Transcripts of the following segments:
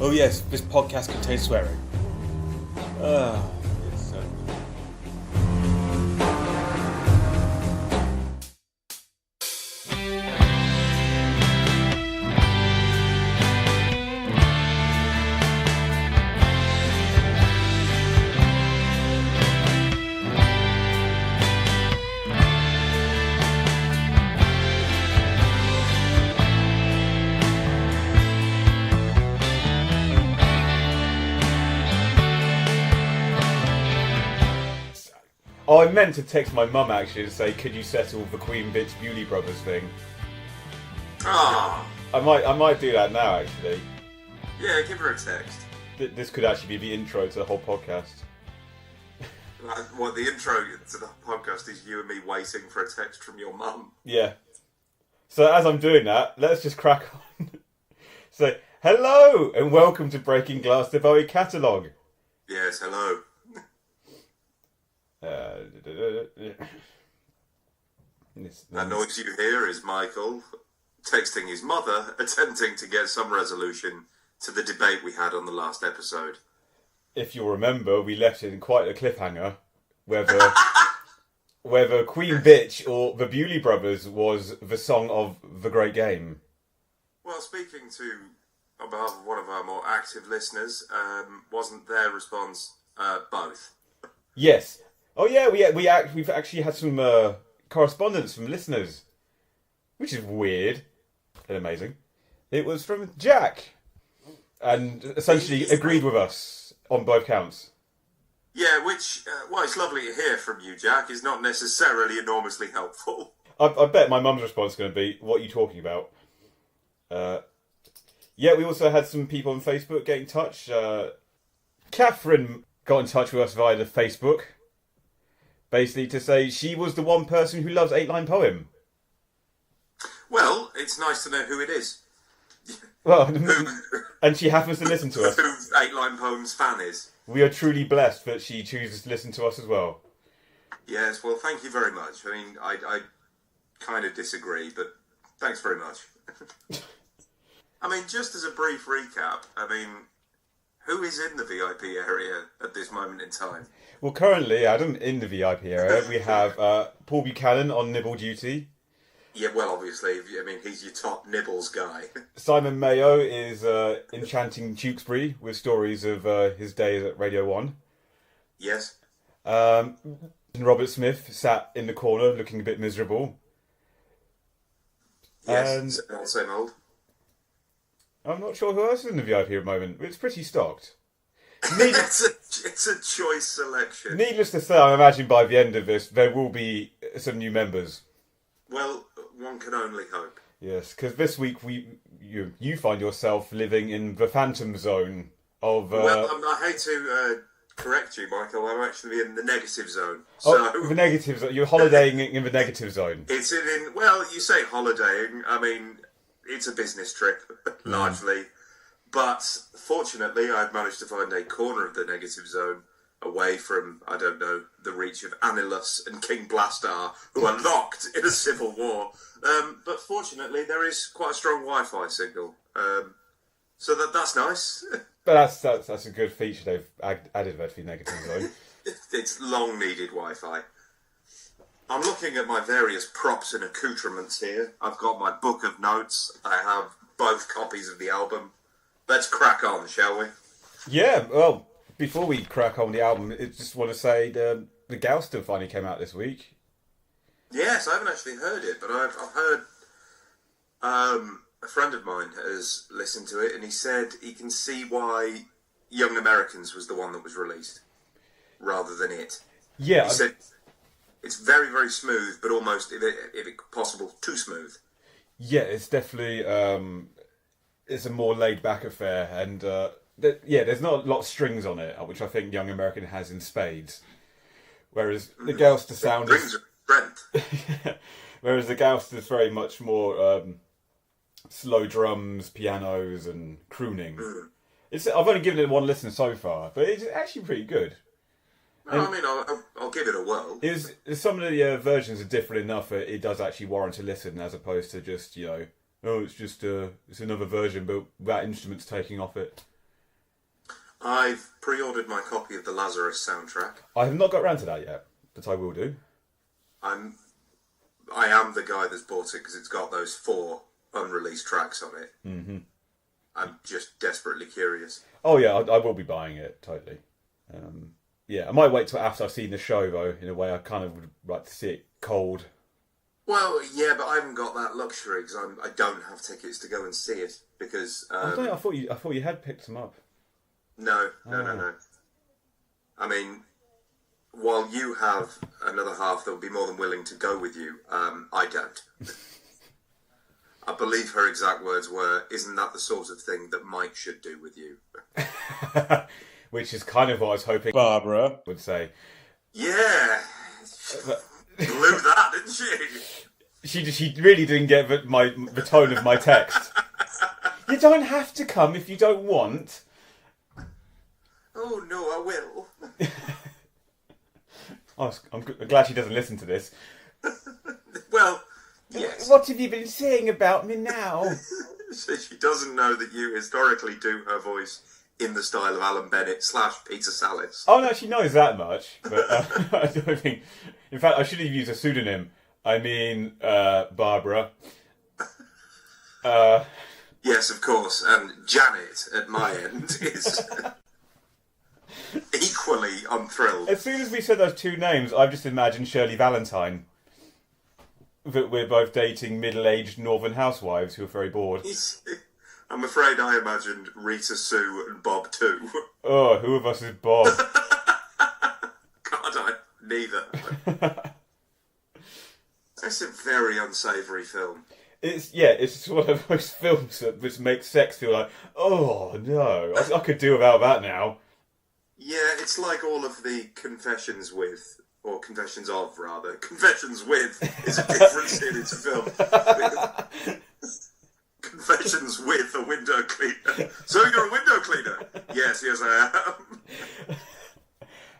Oh yes, this podcast contains swearing. Yes, Oh, I meant to text my mum actually to say, could you settle the Queen Bitch Beauty Brothers thing? Ah. I might do that now actually. Yeah, give her a text. This could actually be the intro to the whole podcast. What, the intro to the podcast is you and me waiting for a text from your mum? Yeah. So as I'm doing that, let's just crack on. So, hello and welcome to Breaking Glass, the Bowie Catalogue. Yes, hello. That noise you hear is Michael texting his mother, attempting to get some resolution to the debate we had on the last episode. If you'll remember, we left it in quite a cliffhanger, whether Queen Bitch or the Bewley Brothers was the song of the Great Game. Well, speaking on behalf of one of our more active listeners, wasn't their response both? Yes. Oh yeah, we've actually had some correspondence from listeners, which is weird and amazing. It was from Jack, and essentially agreed with us on both counts. Yeah, which, well, it's lovely to hear from you, Jack, is not necessarily enormously helpful. I bet my mum's response is going to be, what are you talking about? Yeah, we also had some people on Facebook get in touch. Catherine got in touch with us via the Facebook, basically to say she was the one person who loves 8-line poem. Well, it's nice to know who it is. Well, and she happens to listen to us. Who 8-line poem's fan is. We are truly blessed that she chooses to listen to us as well. Yes, well, thank you very much. I mean, I kind of disagree, but thanks very much. I mean, just as a brief recap, I mean, who is in the VIP area at this moment in time? Well, currently, Adam, in the VIP area, we have Paul Buchanan on nibble duty. Yeah, well, obviously, I mean, he's your top nibbles guy. Simon Mayo is enchanting Tewkesbury with stories of his days at Radio 1. Yes. Robert Smith sat in the corner looking a bit miserable. Yes, same old. I'm not sure who else is in the VIP at the moment. It's pretty stocked. It's a choice selection. Needless to say, I imagine by the end of this, there will be some new members. Well, one can only hope. Yes, because this week you find yourself living in the phantom zone of... Well, I hate to correct you, Michael. I'm actually in the negative zone. So the negative zone. You're holidaying in the negative zone. It's well, you say holidaying. I mean, it's a business trip, largely. But fortunately, I've managed to find a corner of the negative zone away from, I don't know, the reach of Anilus and King Blastar, who are locked in a civil war. But fortunately, there is quite a strong Wi-Fi signal. So that's nice. But that's a good feature they've added there to the negative zone. It's long-needed Wi-Fi. I'm looking at my various props and accoutrements here. I've got my book of notes. I have both copies of the album. Let's crack on, shall we? Yeah, well, before we crack on the album, I just want to say the Gouster finally came out this week. Yes, I haven't actually heard it, but I've heard a friend of mine has listened to it, and he said he can see why Young Americans was the one that was released, rather than it. Yeah. He said it's very, very smooth, but almost, if it possible, too smooth. Yeah, it's definitely... it's a more laid-back affair, and there's not a lot of strings on it, which I think Young American has in spades. Whereas the Gouster sound is... Whereas the Gouster is very much more slow drums, pianos, and crooning. I've only given it one listen so far, but it's actually pretty good. I mean, I'll give it a whirl. Some of the versions are different enough that it does actually warrant a listen, as opposed to just, it's just it's another version, but that instrument's taking off it. I've pre-ordered my copy of the Lazarus soundtrack. I have not got around to that yet, but I will do. I am the guy that's bought it because it's got those 4 unreleased tracks on it. Mm-hmm. I'm just desperately curious. Oh yeah, I will be buying it, totally. I might wait till after I've seen the show, though. In a way, I kind of would like to see it cold. Well, yeah, but I haven't got that luxury because I don't have tickets to go and see it because. I thought you had picked them up. No. I mean, while you have another half that will be more than willing to go with you, I don't. I believe her exact words were, "Isn't that the sort of thing that Mike should do with you?" Which is kind of what I was hoping Barbara would say. Yeah. Blew that, didn't she? She really didn't get the tone of my text. You don't have to come if you don't want. Oh, no, I will. I'm glad she doesn't listen to this. Well, yes. What have you been saying about me now? So she doesn't know that you historically do her voice in the style of Alan Bennett / Peter Sallis. Oh no, she knows that much. But I don't think... In fact, I should have used a pseudonym. I mean, Barbara. Yes, of course. And Janet, at my end, is equally unthrilled. As soon as we said those 2 names, I've just imagined Shirley Valentine. That we're both dating middle-aged northern housewives who are very bored. I'm afraid I imagined Rita Sue and Bob too. Oh, who of us is Bob? Neither. It's a very unsavoury film. It's one of those films that just make sex feel like, oh no, I could do without that now. Yeah, it's like all of the Confessions with, or Confessions of, rather. Confessions with is a difference in its film. Confessions with a window cleaner. So you're a window cleaner? Yes, I am.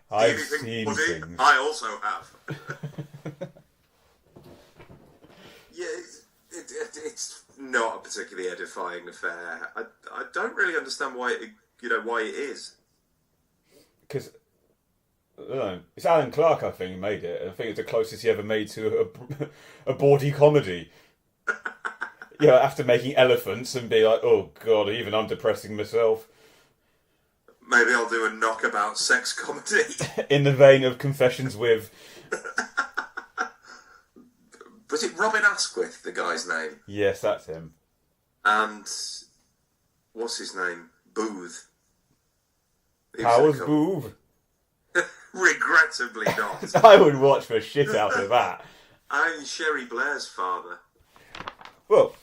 I've seen things. I also have. Yeah, it's not a particularly edifying affair. I don't really understand why it is. Because it's Alan Clark, I think, who made it. I think it's the closest he ever made to a bawdy comedy. After making Elephants and be like, oh god, even I'm depressing myself. Maybe I'll do a knockabout sex comedy. In the vein of Confessions with... Was it Robin Asquith, the guy's name? Yes, that's him. And... what's his name? Booth. Powers Boothe. Regrettably not. I would watch the shit out of that. I'm Sherry Blair's father. Well,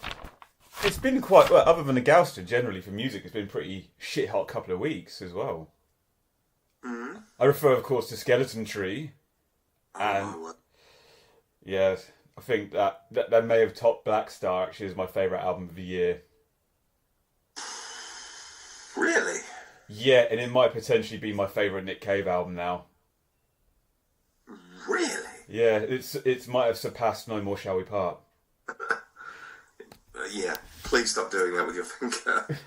it's been quite... Well, other than the Gouster, generally, for music, it's been a pretty shit-hot couple of weeks as well. Mm-hmm. I refer, of course, to Skeleton Tree. And... yes, I think that may have topped Black Star, actually, as my favourite album of the year. Really? Yeah, and it might potentially be my favourite Nick Cave album now. Really? Yeah, it might have surpassed No More Shall We Part. Yeah, please stop doing that with your finger.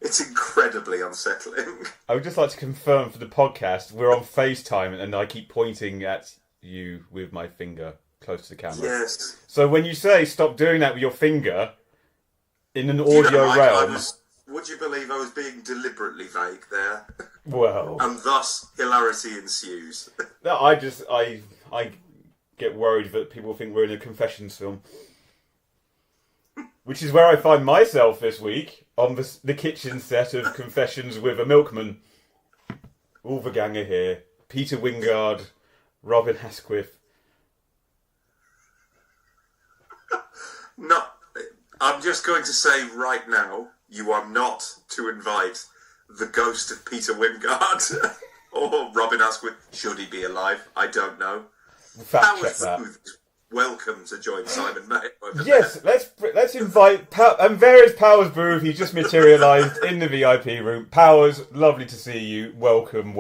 It's incredibly unsettling. I would just like to confirm for the podcast, we're on FaceTime and I keep pointing at you with my finger close to the camera. Yes. So when you say stop doing that with your finger in an audio realm... Would you believe I was being deliberately vague there? Well... And thus, hilarity ensues. No, I get worried that people think we're in a confessions film. Which is where I find myself this week, on the kitchen set of Confessions with a Milkman. All the gang are here. Peter Wingard, Robin Asquith. No, I'm just going to say right now, you are not to invite the ghost of Peter Wingard or Robin Asquith. Should he be alive? I don't know. Fact check that. Welcome to join Simon May. Yes, let's invite and various Powers Boothe. He's just materialised in the VIP room. Powers, lovely to see you. Welcome.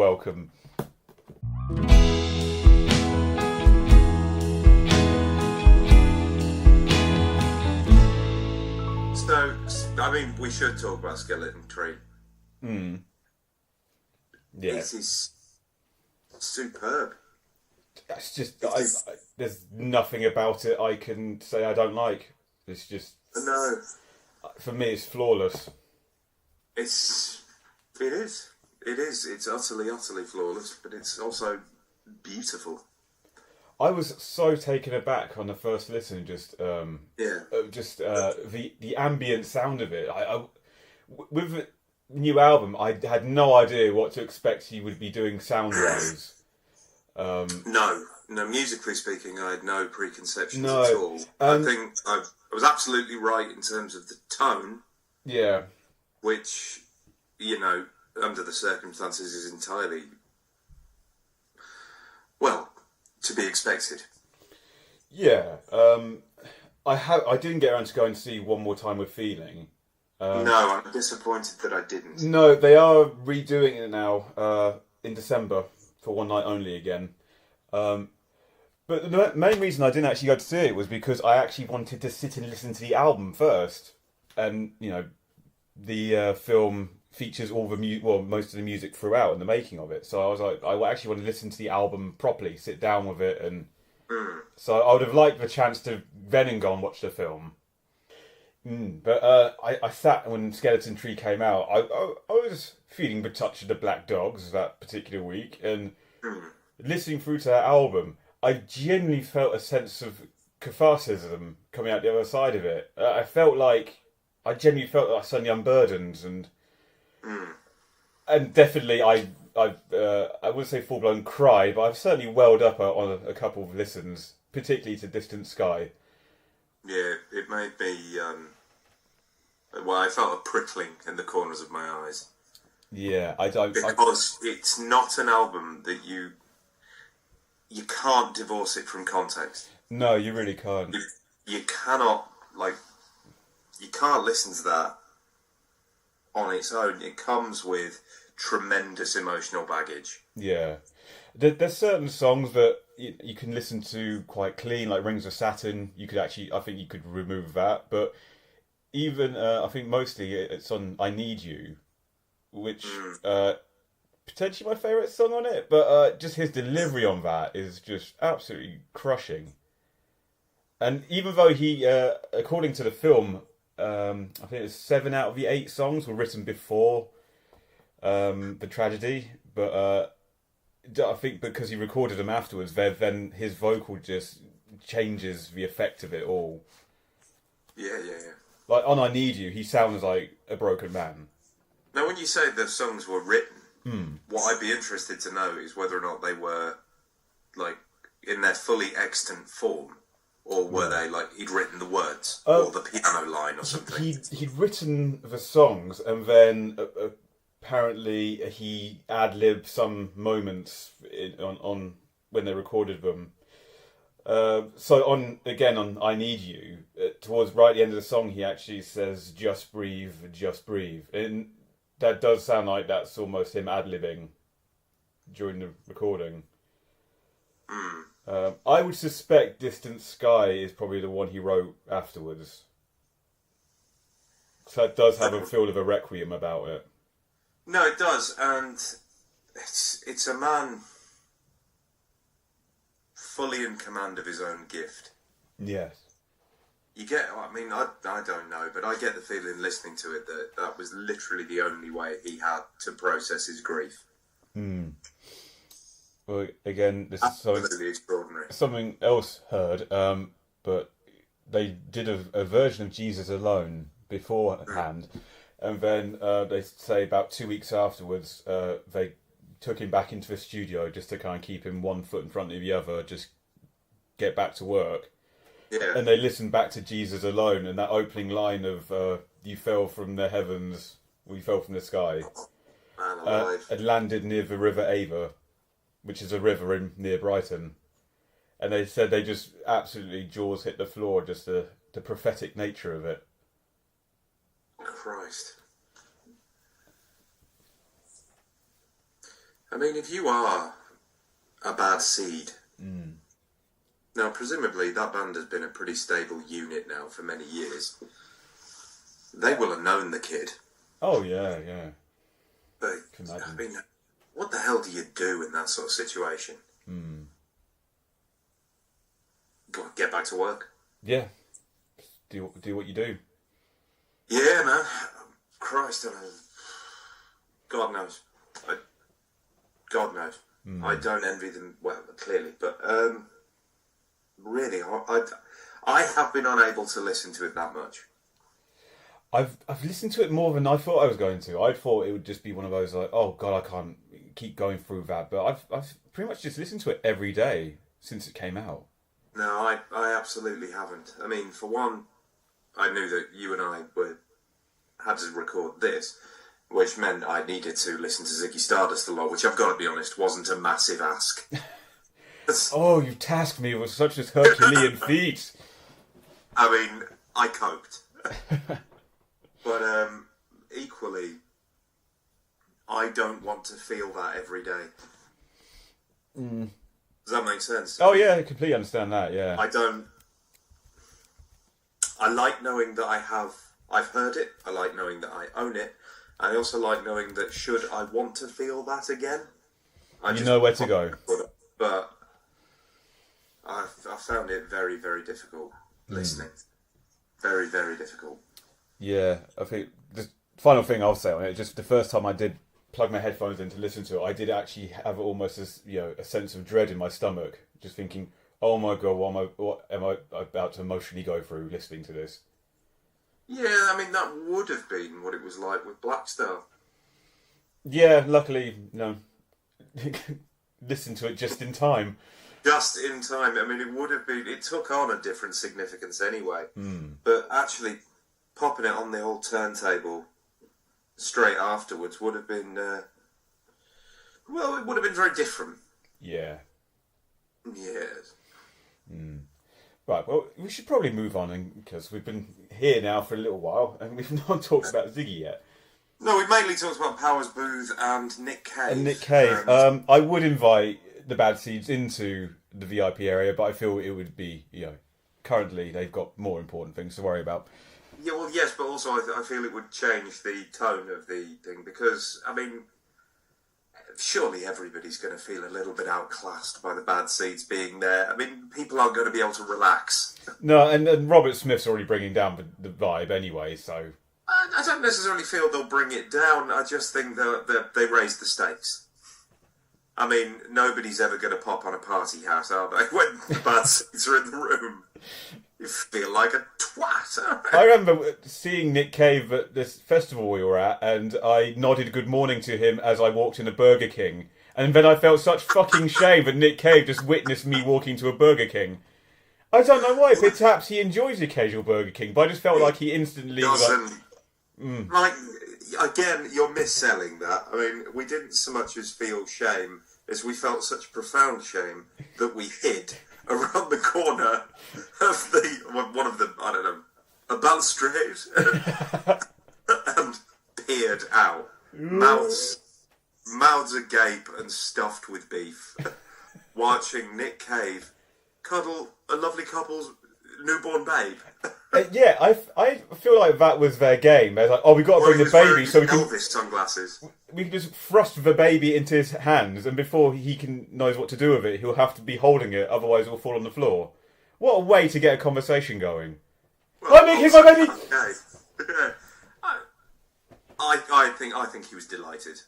So, I mean, we should talk about Skeleton Tree. Yeah. It is superb. That's just there's nothing about it I can say I don't like. It's just No, for me it's flawless. it is. It's utterly flawless, but it's also beautiful. I was so taken aback on the first listen, just the ambient sound of it. With the new album, I had no idea what to expect he would be doing sound wise. No, musically speaking, I had no preconceptions at all. I think I was absolutely right in terms of the tone. Yeah. Which, under the circumstances is entirely, well, to be expected. Yeah. I didn't get around to going to see One More Time with Feeling. No, I'm disappointed that I didn't. No, they are redoing it now in December for one night only again. But the main reason I didn't actually go to see it was because I actually wanted to sit and listen to the album first. And, the film features all the most of the music throughout and the making of it. So I was like, I actually want to listen to the album properly, sit down with it. And so I would have liked the chance to then and go and watch the film. But I sat when Skeleton Tree came out. I was feeling the touch of the Black Dogs that particular week, and listening through to that album, I genuinely felt a sense of catharsis coming out the other side of it. I genuinely felt like suddenly unburdened, and definitely I would say full blown cry, but I've certainly welled up on a couple of listens, particularly to Distant Sky. Yeah, it made me. I felt a prickling in the corners of my eyes. Yeah, because it's not an album that you can't divorce it from context. No, you really can't. You cannot you can't listen to that on its own. It comes with tremendous emotional baggage. Yeah, there's certain songs that you can listen to quite clean, like Rings of Saturn. I think you could remove that, but even I think mostly it's on I Need You, which potentially my favourite song on it, but just his delivery on that is just absolutely crushing. And even though he, according to the film, I think it's 7 out of the 8 songs were written before the tragedy, but I think because he recorded them afterwards, then his vocal just changes the effect of it all. Yeah. Like on I Need You, he sounds like a broken man. Now, when you say the songs were written, what I'd be interested to know is whether or not they were in their fully extant form, or were they he'd written the words or the piano line or something. He'd written the songs, and then apparently he ad-libbed some moments on when they recorded them. So on I Need You, towards right at the end of the song, he actually says, just breathe, and that does sound like that's almost him ad-libbing during the recording. I would suspect Distant Sky is probably the one he wrote afterwards. So it does have a feel of a requiem about it. No, it does, and it's a man fully in command of his own gift. Yes. You get, I don't know, but I get the feeling listening to it that was literally the only way he had to process his grief. Well, again, this absolutely is something else heard, but they did a version of Jesus Alone beforehand, and then they say about 2 weeks afterwards, they took him back into the studio just to kind of keep him one foot in front of the other, just get back to work. Yeah. And they listened back to Jesus Alone, and that opening line of "You fell from the heavens, we fell from the sky," and landed near the River Ava, which is a river near Brighton. And they said they just absolutely jaws hit the floor, just the prophetic nature of it. Christ. I mean, if you are a bad seed, now presumably that band has been a pretty stable unit now for many years. They will have known the kid. Oh yeah. But I mean, what the hell do you do in that sort of situation? Get back to work. Yeah. Do what you do. Yeah, man. Christ, God knows. God knows. I don't envy them. Well, clearly, but really, I have been unable to listen to it that much. I've listened to it more than I thought I was going to. I thought it would just be one of those like, oh God, I can't keep going through that. But I've pretty much just listened to it every day since it came out. No, I absolutely haven't. I mean, for one, I knew that you and I had to record this, which meant I needed to listen to Ziggy Stardust a lot, which I've got to be honest, wasn't a massive ask. Oh, you tasked me with such a Herculean feat. I mean, I coped. But equally, I don't want to feel that every day. Does that make sense? Oh yeah, I completely understand that, yeah. I like knowing that I've heard it, I like knowing that I own it, and I also like knowing that should I want to feel that again, you know where to go. But I found it very, very difficult listening. Very, very difficult. Yeah, I think the final thing I'll say on it, just the first time I did plug my headphones in to listen to it, I did actually have almost a sense of dread in my stomach, just thinking, oh my God, what am I about to emotionally go through listening to this? Yeah, I mean, that would have been what it was like with Black Star. Yeah, luckily, listen to it just in time. Just in time. I mean, it took on a different significance anyway. But actually, popping it on the old turntable straight afterwards would have been, it would have been very different. Yeah. Yes. Right, well, we should probably move on, because we've been here now for a little while, and we've not talked about Ziggy yet. No, we mainly talked about Powers Boothe and Nick Cave. I would invite the Bad Seeds into the VIP area, but I feel it would be, currently they've got more important things to worry about. Yeah, well, yes, but also I feel it would change the tone of the thing, because, I mean, surely everybody's going to feel a little bit outclassed by the Bad Seeds being there. I mean, people aren't going to be able to relax. No, and Robert Smith's already bringing down the vibe anyway, so... I don't necessarily feel they'll bring it down. I just think that they raise the stakes. I mean, nobody's ever going to pop on a party house, are they? When the Bad Seeds are in the room, you feel like a twat. I remember seeing Nick Cave at this festival we were at, and I nodded good morning to him as I walked in a Burger King. And then I felt such fucking shame that Nick Cave just witnessed me walking to a Burger King. I don't know why. Perhaps he enjoys the occasional Burger King, but I just felt like he instantly... Like, again, you're misselling that. I mean, we didn't so much as feel shame as we felt such profound shame that we hid around the corner of one of the, I don't know, a balustrade and peered out. Mouths agape and stuffed with beef, watching Nick Cave cuddle a lovely couple's newborn babe. Yeah, I feel like that was their game. They're like, we got to bring the baby so we can... Elvis sunglasses. We can just thrust the baby into his hands, and before he knows what to do with it, he'll have to be holding it, otherwise it will fall on the floor. What a way to get a conversation going. Well, here's my baby! Okay. I think he was delighted.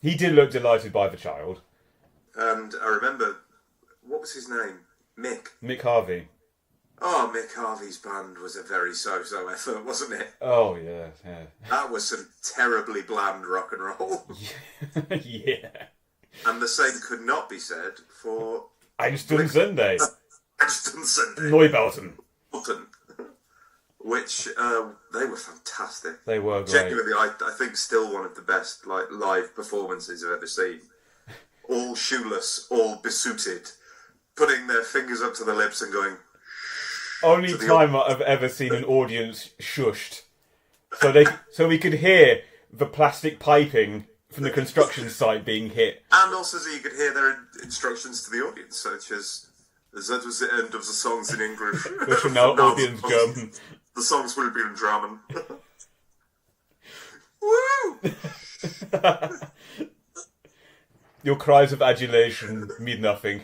He did look delighted by the child. And I remember, what was his name? Mick Harvey. Oh, Mick Harvey's band was a very so-so effort, wasn't it? Oh, yeah. That was some terribly bland rock and roll. Yeah. And the same could not be said for... Einstein Sunday. Neubauten. Which, they were fantastic. They were great. Genuinely, I think still one of the best live performances I've ever seen. All shoeless, all besuited, putting their fingers up to their lips and going... Only time I've ever seen an audience shushed. So we could hear the plastic piping from the construction site being hit. And also so you could hear their instructions to the audience, such as, that was the end of the songs in English. We should now audience German. The songs will be in German. Woo! Your cries of adulation mean nothing.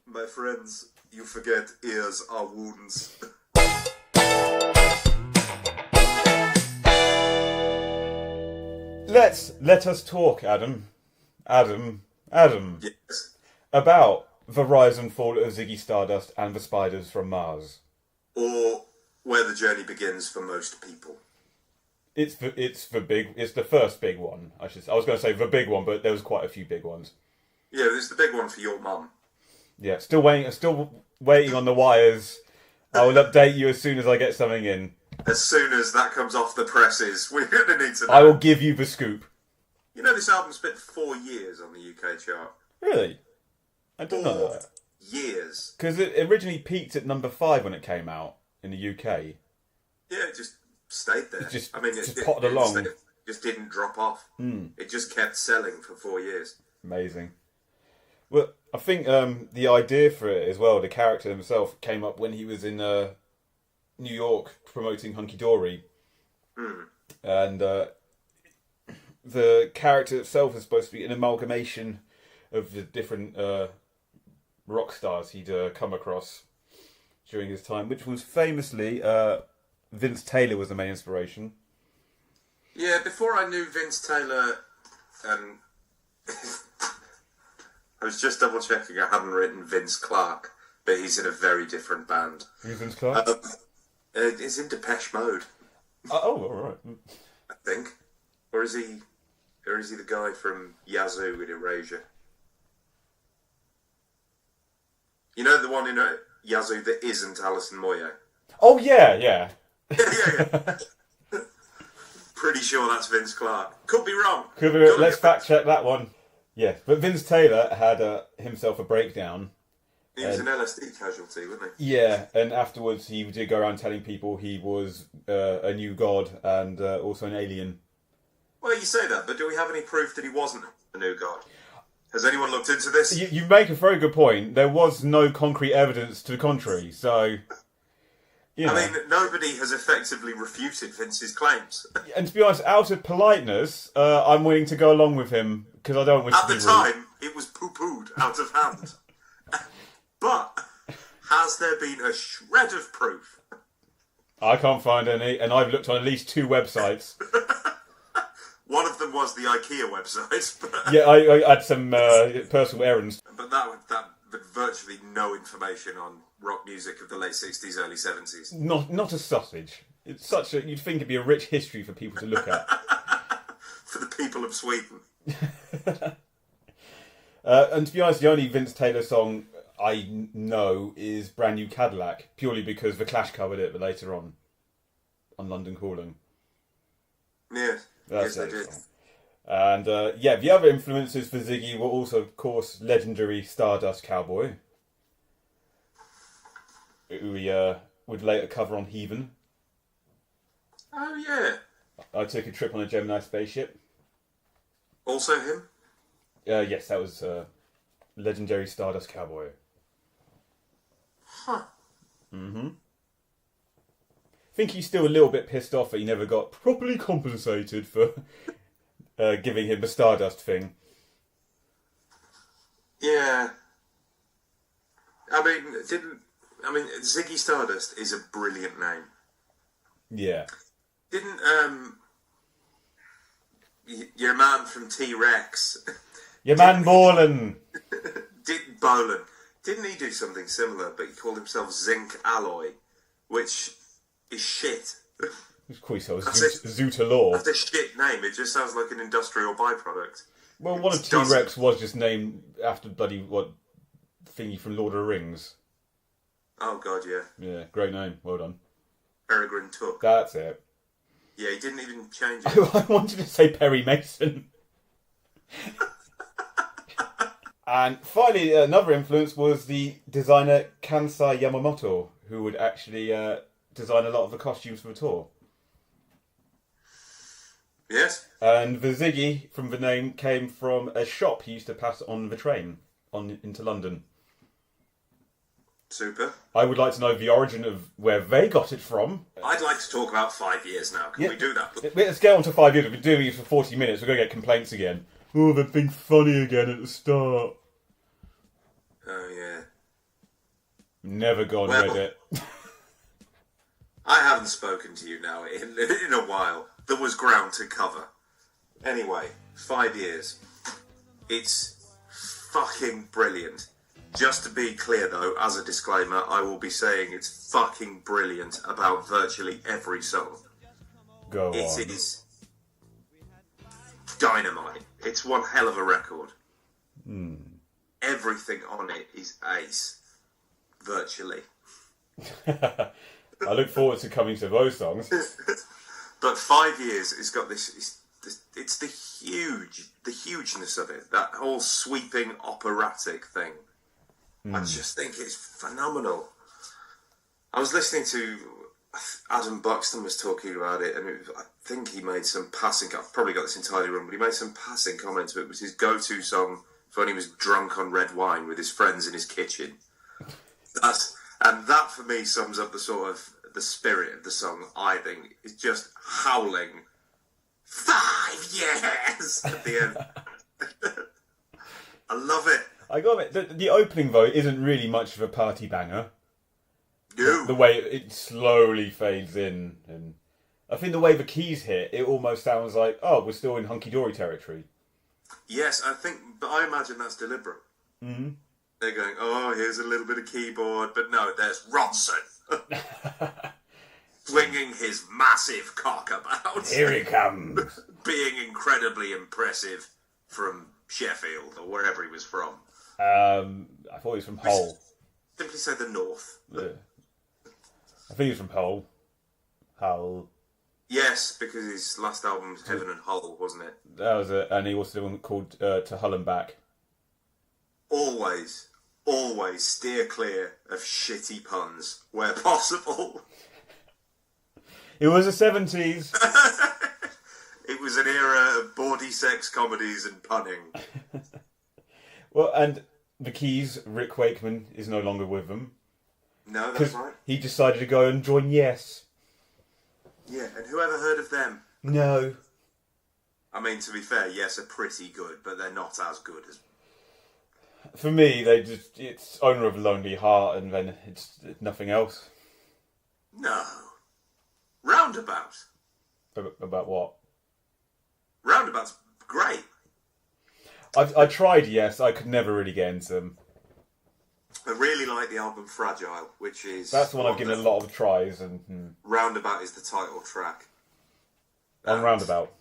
My friends, you forget ears are wounds. Let us talk, Adam, Yes. about the rise and fall of Ziggy Stardust and the spiders from Mars. Or where the journey begins for most people. It's the first big one. I was going to say the big one, but there was quite a few big ones. Yeah, this is the big one for your mum. Yeah, still waiting on the wires. I will update you as soon as I get something in. As soon as that comes off the presses, we're going to need to know. I will give you the scoop. You know, this album spent 4 years on the UK chart. Really? I didn't know 4 that. years. Because it originally peaked at number 5 when it came out in the UK. Yeah, it just stayed there. It just it potted along. It just didn't drop off. It just kept selling for 4 years. Amazing. Well, I think the idea for it as well, the character himself, came up when he was in New York promoting Hunky Dory. And the character itself is supposed to be an amalgamation of the different rock stars he'd come across during his time, which was famously Vince Taylor was the main inspiration. Yeah, before I knew Vince Taylor, I was just double checking I hadn't written Vince Clarke, but he's in a very different band. Who's Vince Clarke? He's in Depeche Mode. All right. I think. Or is he the guy from Yazoo in Erasure? You know the one in Yazoo that isn't Alison Moyet? Oh, yeah. Yeah. Pretty sure that's Vince Clarke. Could be wrong. Let's fact check that one. Yeah, but Vince Taylor had himself a breakdown. He was an LSD casualty, wasn't he? Yeah, and afterwards he did go around telling people he was a new god and also an alien. Well, you say that, but do we have any proof that he wasn't a new god? Has anyone looked into this? You make a very good point. There was no concrete evidence to the contrary, so... You know. I mean, nobody has effectively refuted Vince's claims. And to be honest, out of politeness, I'm willing to go along with him, because I don't wish to be rude. At the time, it was poo-pooed out of hand. But has there been a shred of proof? I can't find any, and I've looked on at least 2 websites. One of them was the IKEA website. Yeah, I had some personal errands. But that with virtually no information on rock music of the late 60s, early 70s. Not a sausage. It's such a... You'd think it'd be a rich history for people to look at. For the people of Sweden. And to be honest, the only Vince Taylor song I know is Brand New Cadillac, purely because The Clash covered it later on London Calling. Yes, yes they did. Song. And the other influences for Ziggy were also, of course, legendary Stardust Cowboy, who he would later cover on Heathen. Oh, yeah. I Took a Trip on a Gemini Spaceship. Also him? Yes, that was legendary Stardust Cowboy. Huh. Mm-hmm. I think he's still a little bit pissed off that he never got properly compensated for giving him the Stardust thing. Yeah. I mean, Ziggy Stardust is a brilliant name. Yeah. Didn't your man from T-Rex? Your man Borland. Didn't he do something similar? But he called himself Zinc Alloy, which is shit. Of course, Zoota Law. That's a shit name. It just sounds like an industrial byproduct. Well, one of T-Rex was just named after bloody thingy from Lord of the Rings. Oh God, yeah. Yeah, great name. Well done. Peregrine Took. That's it. Yeah, he didn't even change it. I wanted to say Perry Mason. And finally, another influence was the designer Kansai Yamamoto, who would actually design a lot of the costumes for the tour. Yes. And the Ziggy, from the name, came from a shop he used to pass on the train into London. Super. I would like to know the origin of where they got it from. I'd like to talk about 5 years now. Can we do that? Let's get on to 5 years. We've been doing it for 40 minutes. We're going to get complaints again. oh, they're being funny again at the start. Oh, yeah. Never gone read it. I haven't spoken to you now in a while. There was ground to cover. Anyway, 5 years. It's fucking brilliant. Just to be clear, though, as a disclaimer, I will be saying it's fucking brilliant about virtually every song. Go on. It is dynamite. It's one hell of a record. Everything on it is ace. Virtually. I look forward to coming to those songs. But 5 years, it's got this. It's the hugeness of it. That whole sweeping operatic thing. I just think it's phenomenal. I was listening to Adam Buxton was talking about it, and I think he made some passing. I've probably got this entirely wrong, but he made some passing comment to it. It was his go-to song for when he was drunk on red wine with his friends in his kitchen. That for me sums up the sort of the spirit of the song. I think it's just howling 5 years at the end. I love it. I got it. The opening though isn't really much of a party banger. No. The way it slowly fades in, and I think the way the keys hit, it almost sounds like, oh, we're still in Hunky Dory territory. Yes, but I imagine that's deliberate. Mm-hmm. They're going, oh, here's a little bit of keyboard, but no, there's Ronson swinging his massive cock about. Here he comes, being incredibly impressive from Sheffield or wherever he was from. I thought he was from Hull. Simply say the north. Yeah. I think he's from Hull. Hull. Yes, because his last album was Heaven and Hull, wasn't it? That was it, and he also did one called To Hull and Back. Always steer clear of shitty puns where possible. It was the 70s. It was an era of bawdy sex comedies and punning. Well, and the keys, Rick Wakeman, is no longer with them. No, that's right. He decided to go and join Yes. Yeah, and whoever heard of them? No. I mean, to be fair, Yes are pretty good, but they're not as good as... For me, it's Owner of a Lonely Heart, and then it's nothing else. No. Roundabout. About what? Roundabout's great. I tried Yes, I could never really get into them. I really like the album Fragile, which is... That's the one I've given a lot of tries. And Roundabout is the title track. On Roundabout.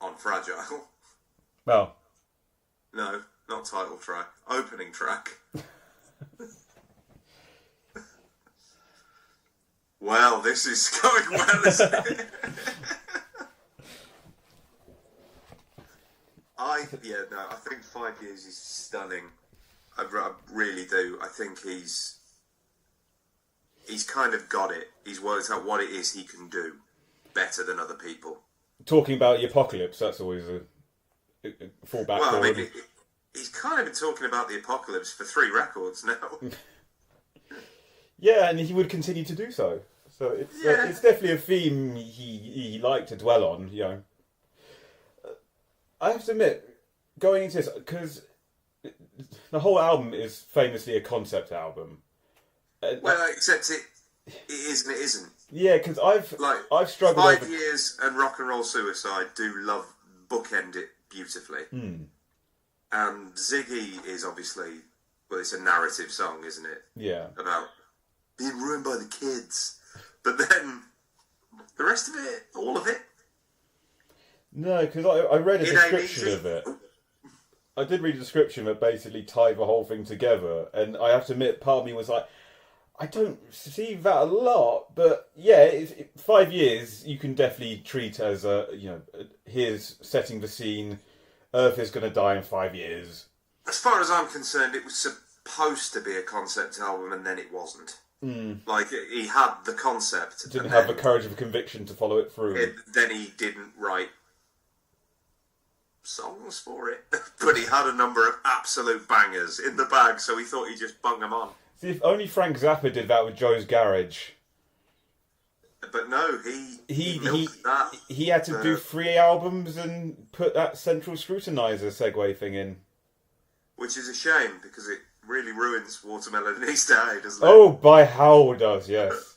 On Fragile. Well. No, not title track. Opening track. Well, this is going well, isn't it? I think 5 years is stunning. I really do. I think he's kind of got it. He's worked out what it is he can do better than other people. Talking about the apocalypse, that's always a fallback. Well, I mean, he's kind of been talking about the apocalypse for 3 records now. Yeah, and he would continue to do so. So it's definitely a theme he liked to dwell on, you know. I have to admit, going into this, because the whole album is famously a concept album. Well, except it is and it isn't. Yeah, because I've struggled 5 years and Rock and Roll Suicide do bookend it beautifully. And Ziggy is obviously, well, it's a narrative song, isn't it? Yeah. About being ruined by the kids. But then, the rest of it, all of it. No, because I read a description of it. I did read a description that basically tied the whole thing together, and I have to admit, part of me was like, I don't see that a lot, but yeah, 5 years you can definitely treat as here's setting the scene. Earth is going to die in 5 years. As far as I'm concerned, it was supposed to be a concept album, and then it wasn't. Like, he had the concept. Didn't have the courage of conviction to follow it through. Then he didn't write songs for it. But he had a number of absolute bangers in the bag, so he thought he'd just bung them on. See, if only Frank Zappa did that with Joe's Garage. But no, he milked that. He had to do 3 albums and put that central scrutinizer segue thing in. Which is a shame, because it really ruins Watermelon in East Day, doesn't it? Oh, by how does, yes.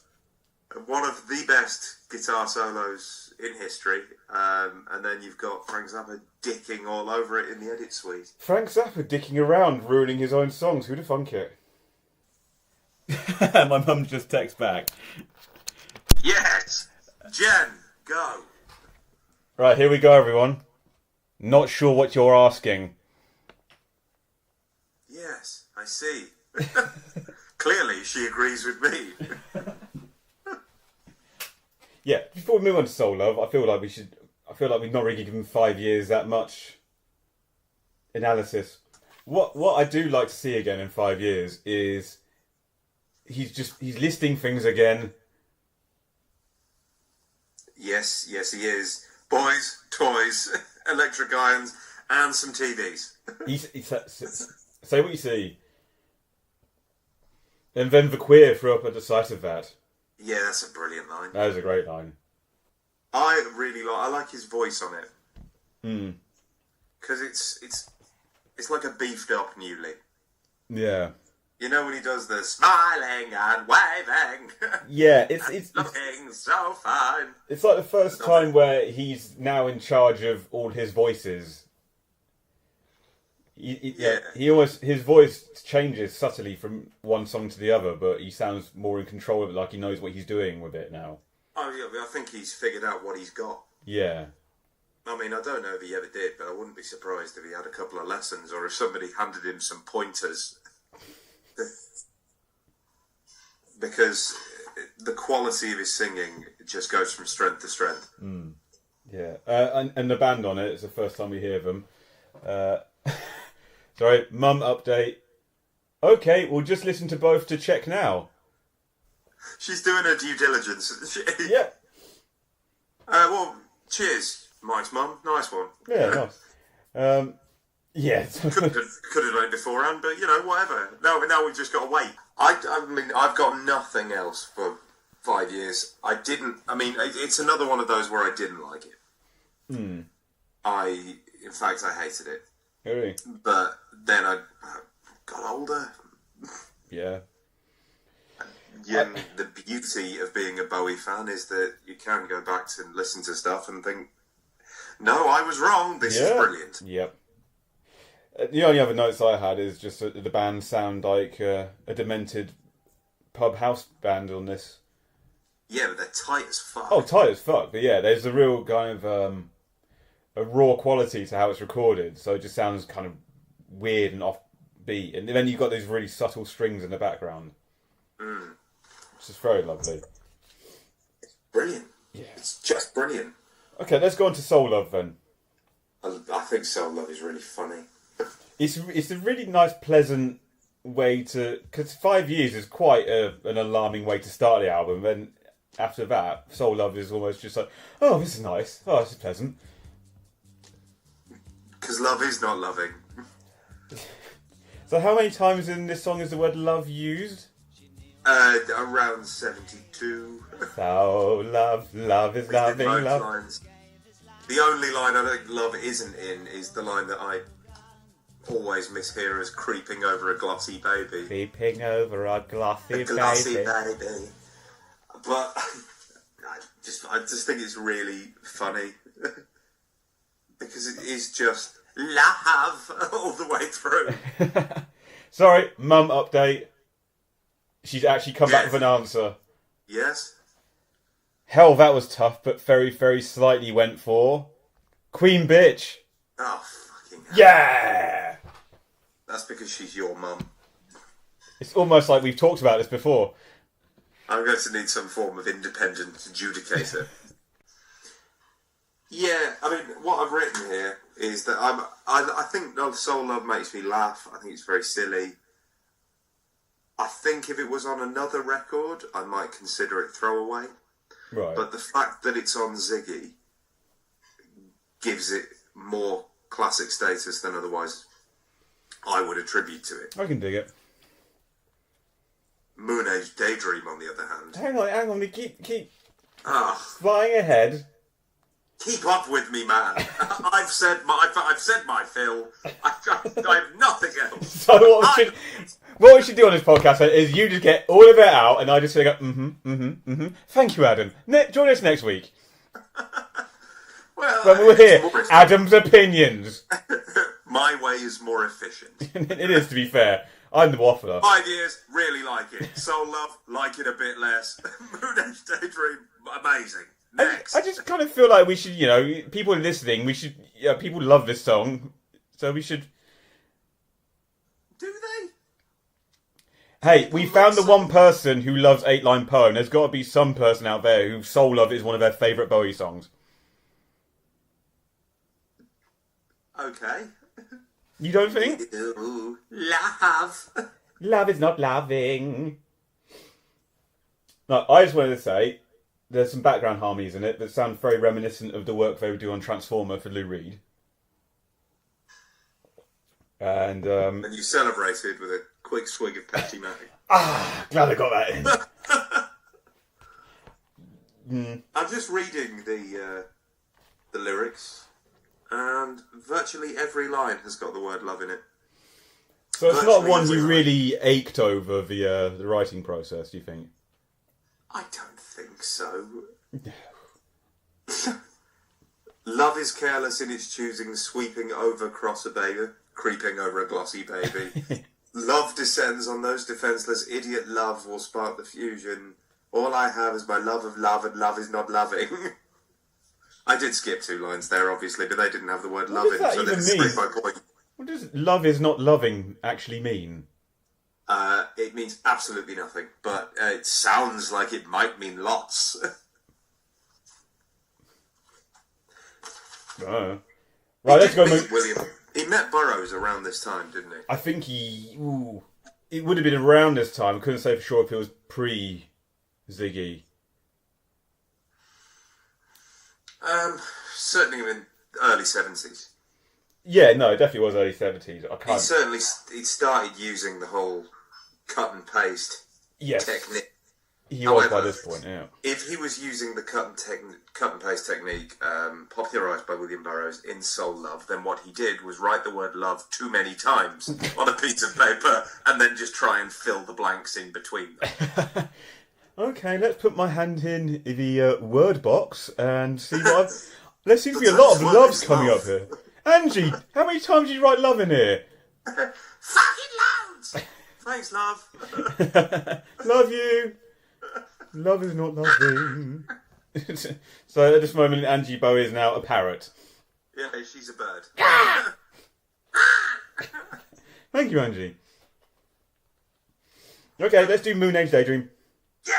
One of the best guitar solos in history. And then you've got Frank Zappa dicking all over it in the edit suite. Frank Zappa dicking around, ruining his own songs. Who'd have thunk it? My mum just texts back. Yes! Jen, go! Right, here we go, everyone. Not sure what you're asking. Yes, I see. Clearly, she agrees with me. Yeah, before we move on to Soul Love, I feel like we've not really given 5 years that much analysis. What I do like to see again in 5 years is he's listing things again. Yes, he is. Boys, toys, electric irons, and some TVs. Say what you see. And then the queer threw up at the sight of that. Yeah, that's a brilliant line. That is a great line. I like his voice on it. Mm. Because it's like a beefed up Newley. Yeah. You know when he does the smiling and waving? Yeah, it's looking so fine. It's like the first time where he's now in charge of all his voices. His voice changes subtly from one song to the other, but he sounds more in control of it, like he knows what he's doing with it now. Oh yeah, I think he's figured out what he's got. Yeah. I mean, I don't know if he ever did, but I wouldn't be surprised if he had a couple of lessons, or if somebody handed him some pointers. Because the quality of his singing just goes from strength to strength. Mm. Yeah, and the band on it, it's the first time we hear them. Sorry, mum update. Okay, we'll just listen to both to check now. She's doing her due diligence, isn't she? Yeah. Well, cheers, Mike's mum. Nice one. Yeah, nice. Yeah. Could have done it beforehand, but you know, whatever. Now we've just got to wait. I mean, I've got nothing else for 5 years. It's another one of those where I didn't like it. Mm. In fact, I hated it. Really? But then I got older. Yeah. And the beauty of being a Bowie fan is that you can go back to listen to stuff and think, no, I was wrong. This is brilliant. Yep. The only other notes I had is just that the band sound like a demented pub house band on this. Yeah, but they're tight as fuck. Oh, tight as fuck. But yeah, there's a real kind of a raw quality to how it's recorded. So it just sounds kind of weird and offbeat. And then you've got these really subtle strings in the background. Mm. Which is very lovely. It's brilliant. Yeah. It's just brilliant. Okay, let's go on to Soul Love then. I think Soul Love is really funny. It's a really nice, pleasant way to... Because 5 years is quite an alarming way to start the album. Then after that, Soul Love is almost just like, oh, this is nice. Oh, this is pleasant. Because love is not loving. So how many times in this song is the word love used? Around 72. So love is loving, love. Lines. The only line I think love isn't in is the line that I always mishear as creeping over a glossy baby. Creeping over a glossy baby. But I just think it's really funny. Because it is just love all the way through. Sorry, mum update. She's actually come back with an answer. Yes? Hell, that was tough, but very, very slightly went for Queen Bitch. Oh, fucking hell. Yeah! That's because she's your mum. It's almost like we've talked about this before. I'm going to need some form of independent adjudicator. Yeah, I mean, what I've written here is that I think Soul Love makes me laugh. I think it's very silly. I think if it was on another record, I might consider it throwaway. Right. But the fact that it's on Ziggy gives it more classic status than otherwise I would attribute to it. I can dig it. Moon Age Daydream, on the other hand. Hang on, we keep flying ahead. Keep up with me, man. I've said my fill. I have nothing else. So what we should do on this podcast is you just get all of it out, and I just say, Thank you, Adam. Join us next week. Well, when we're here, Adam's opinions. My way is more efficient. It is, to be fair. I'm the waffler. 5 years, really like it. Soul Love, like it a bit less. Moon Age Daydream, amazing. Next. I just kind of feel like we should, people listening, people love this song, so we should... Do they? Hey, we found the one person who loves 8-Line Poem. There's got to be some person out there who Soul Love is one of their favourite Bowie songs. Okay. You don't think? Ew, love. Love is not loving. No, I just wanted to say... There's some background harmonies in it that sound very reminiscent of the work they would do on Transformer for Lou Reed. And you celebrated with a quick swig of Patty Mac. Glad I got that in. I'm just reading the lyrics, and virtually every line has got the word love in it. So it's not one you really ached over the writing process, do you think? I don't think so. Love is careless in its choosing, sweeping over across a baby, creeping over a glossy baby. Love descends on those defenseless. Idiot love will spark the fusion. All I have is my love of love, and love is not loving. I did skip 2 lines there, obviously, but they didn't have the word love in, so they didn't make my point. What does love is not loving actually mean? It means absolutely nothing, but it sounds like it might mean lots. Right, let's go. William. He met Burroughs around this time, didn't he? I think it would have been around this time. I couldn't say for sure if it was pre-Ziggy. Certainly in early 70s. Yeah, no, it definitely was early 70s. He started using the whole cut and paste technique. He was by this point, yeah. If he was using the cut and paste technique popularised by William Burroughs in Soul Love, then what he did was write the word love too many times on a piece of paper and then just try and fill the blanks in between them. Okay, let's put my hand in the word box and see what There seems to be a lot of loves coming up here. Angie, how many times did you write love in here? Fucking loads! Thanks, love. Love you. Love is not loving. So at this moment, Angie Bowie is now a parrot. Yeah, she's a bird. Thank you, Angie. Okay, let's do Moon Age Daydream. Yeah!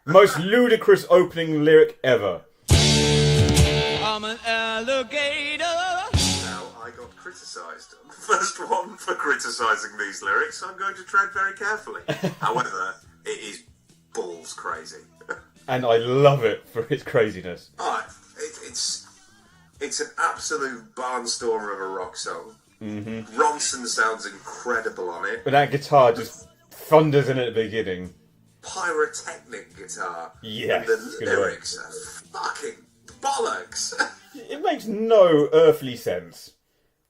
Most ludicrous opening lyric ever. I'm an alligator. Now, I got criticised. I'm the first one for criticising these lyrics, so I'm going to tread very carefully. However, it is balls crazy. And I love it for its craziness. It's an absolute barnstormer of a rock song. Mm-hmm. Ronson sounds incredible on it. But that guitar just thunders in at the beginning. Pyrotechnic guitar. Yes. And the lyrics are fucking bollocks. It makes no earthly sense.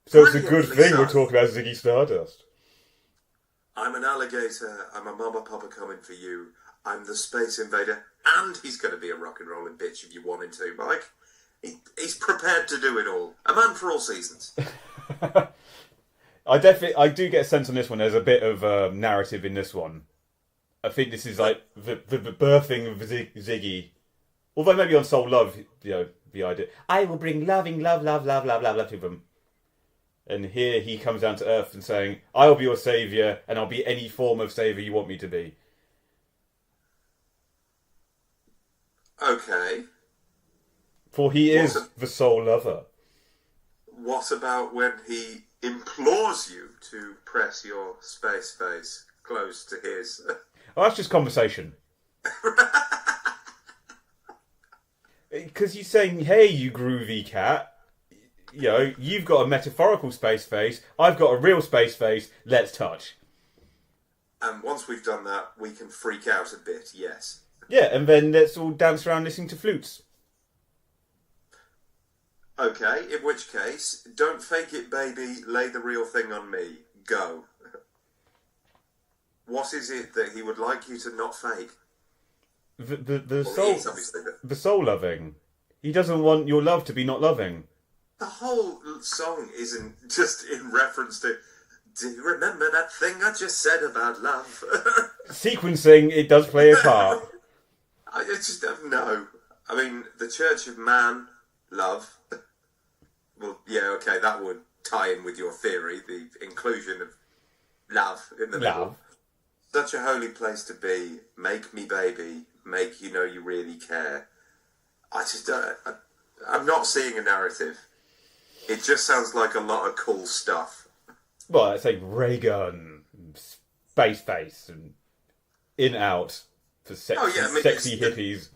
So it's a good thing we're talking about Ziggy Stardust. I'm an alligator. I'm a mama papa coming for you. I'm the space invader. And he's going to be a rock and rolling bitch if you want him to, Mike. He's prepared to do it all. A man for all seasons. I do get a sense on this one. There's a bit of narrative in this one. I think this is like the birthing of Ziggy. Although maybe on Soul Love, the idea. I will bring love to them. And here he comes down to earth and saying, I will be your saviour, and I'll be any form of saviour you want me to be. Okay. For he is the soul lover. What about when he implores you to press your space face close to his? Oh, that's just conversation. Because he's saying, hey, you groovy cat. You've got a metaphorical space face. I've got a real space face. Let's touch. And once we've done that, we can freak out a bit, yes. Yeah, and then let's all dance around listening to flutes. Okay, in which case, don't fake it, baby, lay the real thing on me. Go. What is it that he would like you to not fake? The soul loving. He doesn't want your love to be not loving. The whole song isn't just in reference to, do you remember that thing I just said about love? Sequencing, it does play a part. I just don't know. I mean, the Church of Man, love. Well, yeah, okay, that would tie in with your theory, the inclusion of love in the middle. Such a holy place to be. Make me baby. Make you know you really care. I just don't... I'm not seeing a narrative. It just sounds like a lot of cool stuff. Well, it's like ray gun, space face, and in-out for sexy hippies.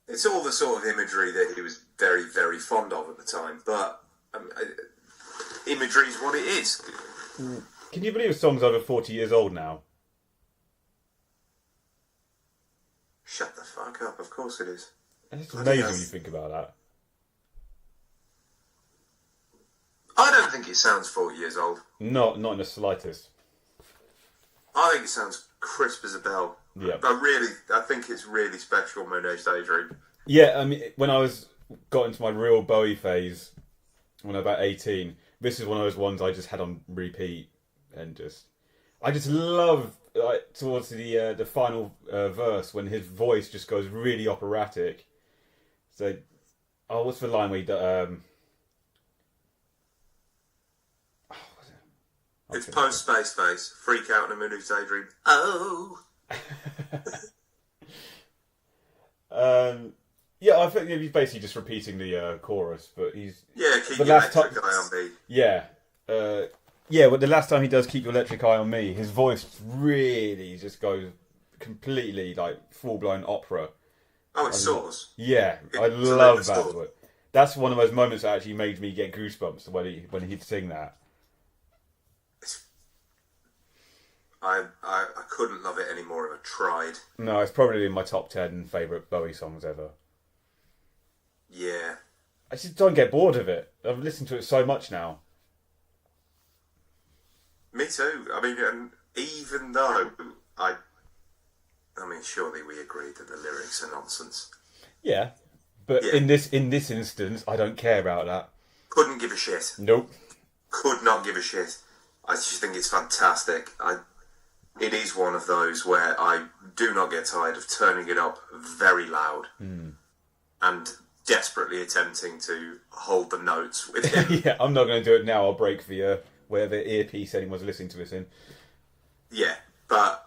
It's all the sort of imagery that he was very, very fond of at the time, but imagery is what it is. Can you believe a song's over 40 years old now? Shut the fuck up, of course it is. It's amazing when you think about that. I don't think it sounds 40 years old. Not in the slightest. I think it sounds crisp as a bell. Yeah. I think it's really special, Moonage Daydream. Yeah, I mean, when I got into my real Bowie phase, when I was about 18, this is one of those ones I just had on repeat, and I just love towards the final verse when his voice just goes really operatic. So, what's the line where he it's post-Space Face, Freak Out in a Moonage Daydream. Oh! Yeah, I think he's basically just repeating the chorus, but he's... Yeah, keep your electric eye on me. Yeah. Yeah, but the last time he does Keep Your Electric Eye on Me, his voice really just goes completely, like, full-blown opera. Oh, it soars. Yeah, I love that. That's one of those moments that actually made me get goosebumps when he'd sing that. I couldn't love it any more if I tried. No, it's probably in my top 10 favourite Bowie songs ever. Yeah. I just don't get bored of it. I've listened to it so much now. Me too. I mean, and even though I mean, surely we agreed that the lyrics are nonsense. Yeah, but in this instance, I don't care about that. Couldn't give a shit. Nope. Could not give a shit. I just think it's fantastic. It is one of those where I do not get tired of turning it up very loud and desperately attempting to hold the notes with him. Yeah, I'm not going to do it now. I'll break the whatever earpiece anyone's listening to this in. Yeah, but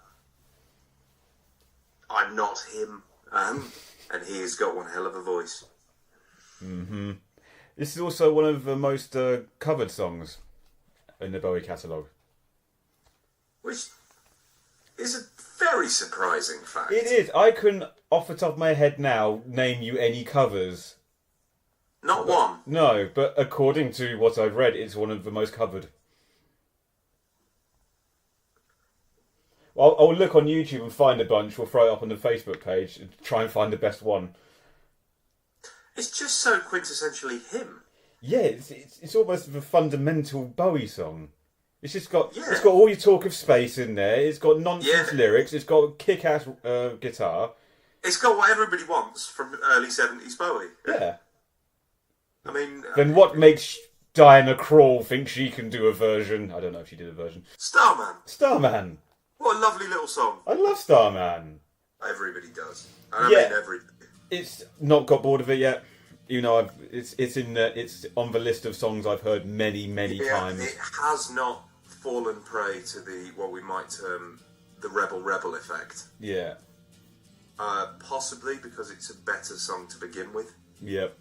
I'm not him, and he has got one hell of a voice. Mm-hmm. This is also one of the most covered songs in the Bowie catalogue. Which is a very surprising fact. It is. I couldn't, off the top of my head now, name you any covers. Not one. No, but according to what I've read, it's one of the most covered. I'll look on YouTube and find a bunch. We'll throw it up on the Facebook page and try and find the best one. It's just so quintessentially him. Yeah, it's almost the fundamental Bowie song. It's just got it's got all your talk of space in there. It's got nonsense lyrics. It's got kick-ass guitar. It's got what everybody wants from early 70s Bowie. Yeah. I mean... Then what makes Diana Krall think she can do a version? I don't know if she did a version. Starman. Starman. What a lovely little song. I love Starman. Everybody does. I mean everybody. It's not got bored of it yet. You know, it's on the list of songs I've heard many times. It has not fallen prey to the what we might term the rebel effect. Yeah. Possibly because it's a better song to begin with. Yep.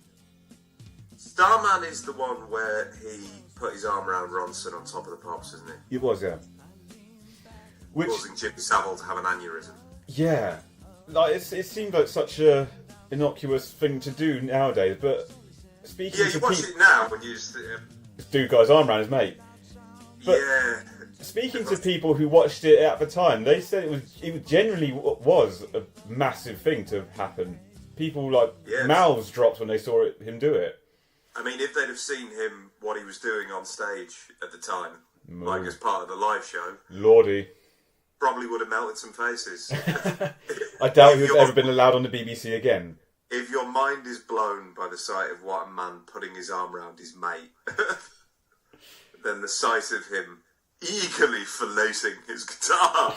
Starman is the one where he put his arm around Ronson on Top of the Pops, isn't it? It was, yeah. Causing Jimmy Savile to have an aneurysm. Yeah. Like it seemed like such a innocuous thing to do nowadays, but speaking you watch it now when you just... dude got his arm around his mate. But speaking to people who watched it at the time, they said it genuinely was a massive thing to happen. People mouths dropped when they saw him do it. I mean, if they'd have seen him, what he was doing on stage at the time, like as part of the live show, Lordy, probably would have melted some faces. I doubt he's ever been allowed on the BBC again. If your mind is blown by the sight of what a man putting his arm around his mate, then the sight of him eagerly filleting his guitar,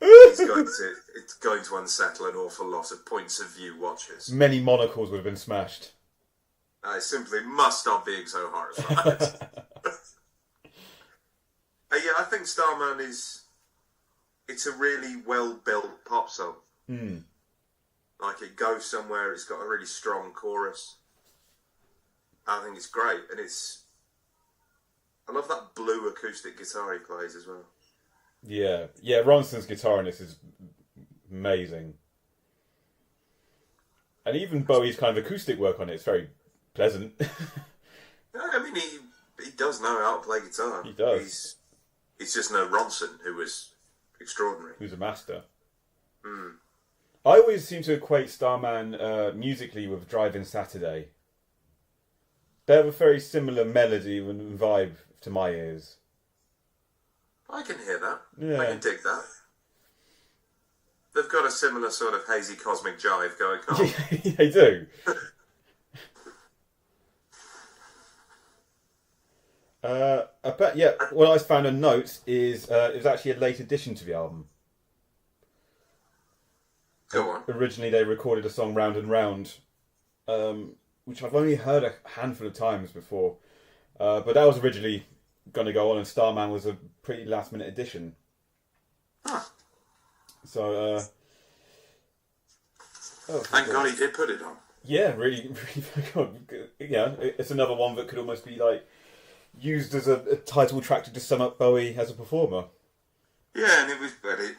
it's going to unsettle an awful lot of points of view watchers. Many monocles would have been smashed. I simply must stop being so horrified. Yeah, I think Starman it's a really well-built pop song. Like, it goes somewhere, it's got a really strong chorus. I think it's great, and I love that blue acoustic guitar he plays as well. Yeah, Ronson's guitar in this is amazing. And even Bowie's kind of acoustic work on it is very pleasant. I mean, he does know how to play guitar. He does. He's just no Ronson, who was extraordinary. Who's a master. I always seem to equate Starman musically with Drive-In Saturday. They have a very similar melody and vibe to my ears. I can hear that. Yeah. I can dig that. They've got a similar sort of hazy cosmic jive going on. They do. What I found on notes is it was actually a late addition to the album. Go on. Originally, they recorded a song "Round and Round," which I've only heard a handful of times before, but that was originally going to go on, and Starman was a pretty last-minute addition. Huh. So, thank God he did put it on. Yeah, really, really. Yeah, it's another one that could almost be like used as a title track to just sum up Bowie as a performer. Yeah, and it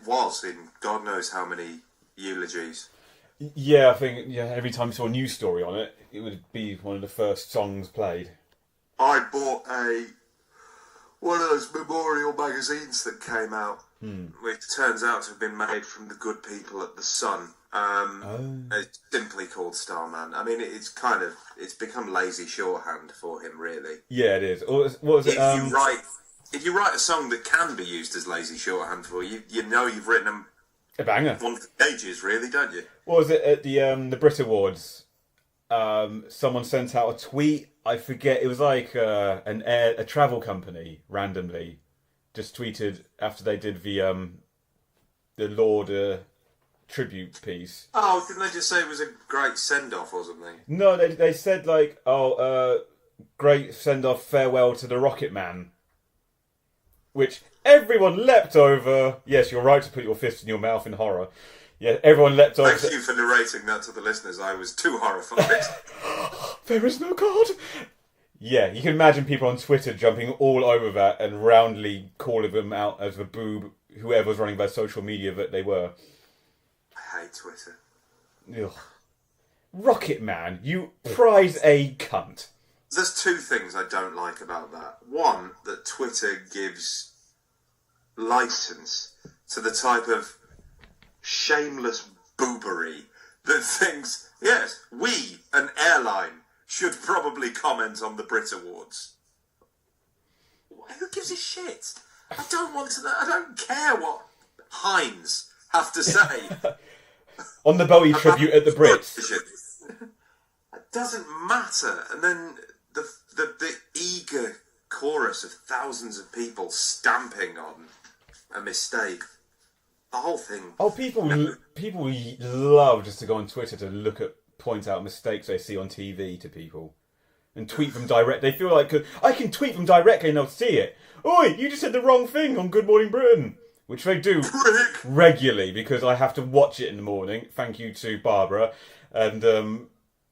was in God knows how many eulogies. Yeah, I think every time you saw a news story on it, it would be one of the first songs played. I bought one of those memorial magazines that came out, which turns out to have been made from the good people at the Sun. It's simply called Starman. I mean, it's become lazy shorthand for him, really. Yeah, it is. What was it? If you write a song that can be used as lazy shorthand for you, you know you've written a banger. One for the ages, really, don't you? What was it at the Brit Awards? Someone sent out a tweet. I forget. It was like a travel company randomly just tweeted after they did the Lord tribute piece. Oh, didn't they just say it was a great send-off or something? No, they said like, great send-off, farewell to the Rocket Man. Which everyone leapt over. Yes, you're right to put your fist in your mouth in horror. Yeah, everyone leapt over. Thank you for narrating that to the listeners. I was too horrified. There is no God. Yeah, you can imagine people on Twitter jumping all over that and roundly calling them out as the boob, whoever's running their social media that they were. I hate Twitter. Ugh. Rocket Man, you prize A cunt. There's two things I don't like about that. One, that Twitter gives license to the type of shameless boobery that thinks, yes, we, an airline, should probably comment on the Brit Awards. Who gives a shit? I don't want to know. I don't care what Heinz have to say. On the Bowie tribute at the Brits. It doesn't matter. And then the eager chorus of thousands of people stamping on a mistake. The whole thing. Oh, people love just to go on Twitter to point out mistakes they see on TV to people and tweet them direct. They feel like I can tweet them directly and they'll see it. Oi, you just said the wrong thing on Good Morning Britain, which they do regularly because I have to watch it in the morning. Thank you to Barbara. And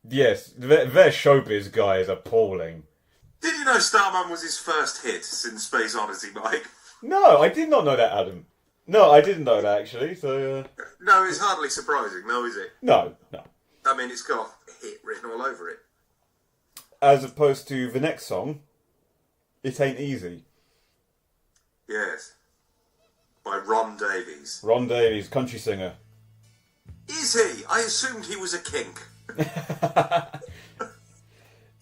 yes, their showbiz guy is appalling. Did you know Starman was his first hit since Space Odyssey, Mike? No, I did not know that, Adam. No, I didn't know that, actually. So no, it's hardly surprising, no, is it? No. I mean, it's got hit written all over it. As opposed to the next song, It Ain't Easy. Yes. By Ron Davies. Ron Davies, country singer. Is he? I assumed he was a kink.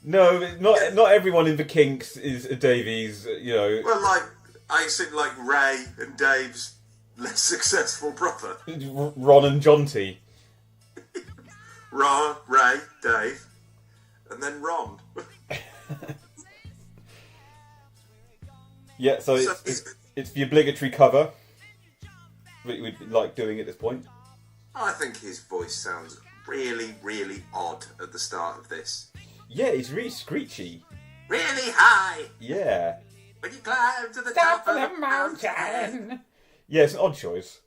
No, not everyone in the Kinks is a Davies, you know. Well, like, I assume like Ray and Dave's less successful brother. Ron and Jonty. Ron, Ray, Dave, and then Ron. Yeah, so it's the obligatory cover that we'd like doing at this point. I think his voice sounds really, really odd at the start of this. Yeah, it's really screechy. Really high! Yeah. When you climb to the top of the mountain! Yeah, it's an odd choice.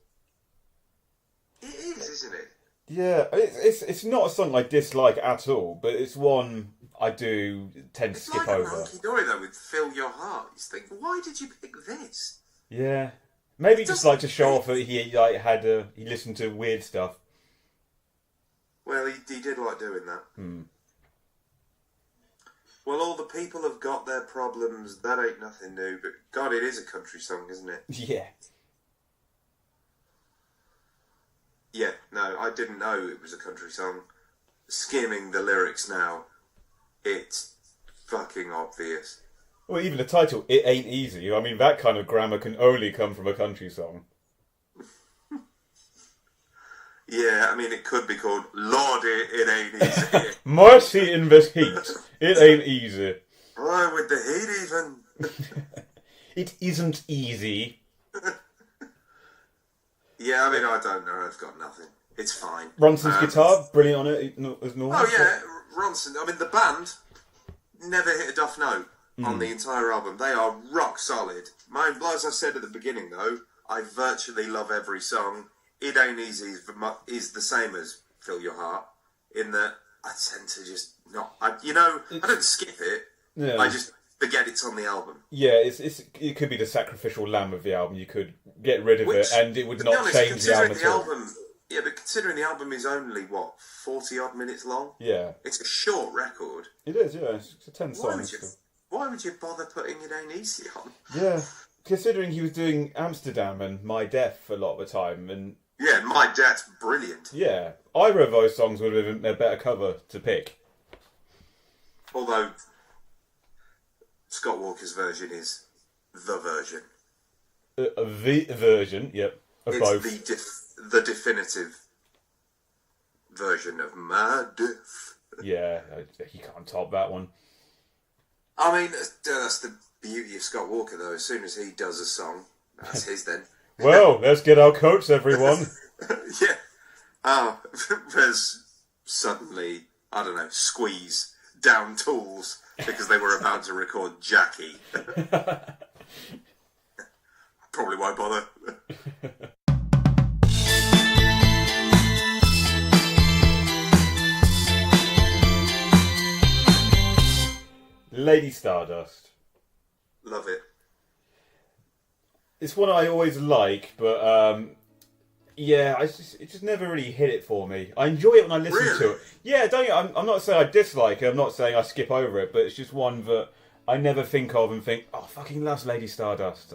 It is, isn't it? Yeah, it's not a song I dislike at all, but it's one I do tend to It's skip like over. a Hunky Dory though with Fill Your Heart. You think, why did you pick this? Yeah, maybe just like to show off that he listened to weird stuff. Well, he did like doing that. Well, all the people have got their problems. That ain't nothing new. But God, it is a country song, isn't it? Yeah. Yeah, no, I didn't know it was a country song. Skimming the lyrics now, it's fucking obvious. Well, even the title, It Ain't Easy. I mean, that kind of grammar can only come from a country song. Yeah, I mean, it could be called Lord, it ain't easy. Mercy in this heat. It ain't easy. Boy, with the heat even. It isn't easy. Yeah, I mean, I don't know. I've got nothing. It's fine. Ronson's guitar, brilliant on it, as normal. Oh, yeah, Ronson. I mean, the band never hit a duff note on the entire album. They are rock solid. As I said at the beginning, though, I virtually love every song. It Ain't Easy is the same as Fill Your Heart, in that I tend to just not... I don't skip it. Yeah. I just forget it's on the album. Yeah, it could be the sacrificial lamb of the album. You could get rid of it, and it would not change the album at all. Yeah, but considering the album is only, 40-odd minutes long? Yeah. It's a short record. It is, yeah. It's a 10 Why songs. why would you bother putting It Ain't Easy on? Yeah. Considering he was doing Amsterdam and My Death a lot of the time, and... Yeah, My Dad's brilliant. Yeah. Either of those songs would have been a better cover to pick. Although, Scott Walker's version is the version. The version, yep, of both. It's the definitive version of My Death. Yeah, you can't top that one. I mean, that's the beauty of Scott Walker, though. As soon as he does a song, that's his then. Well, let's get our coats, everyone. Yeah. There's suddenly, I don't know, Squeeze down tools because they were about to record Jackie. Probably won't bother. Lady Stardust. Love it. It's one I always like, but yeah, it just never really hit it for me. I enjoy it when I listen to it. Yeah, I'm not saying I dislike it. I'm not saying I skip over it, but it's just one that I never think of and think, oh, fucking loves Lady Stardust.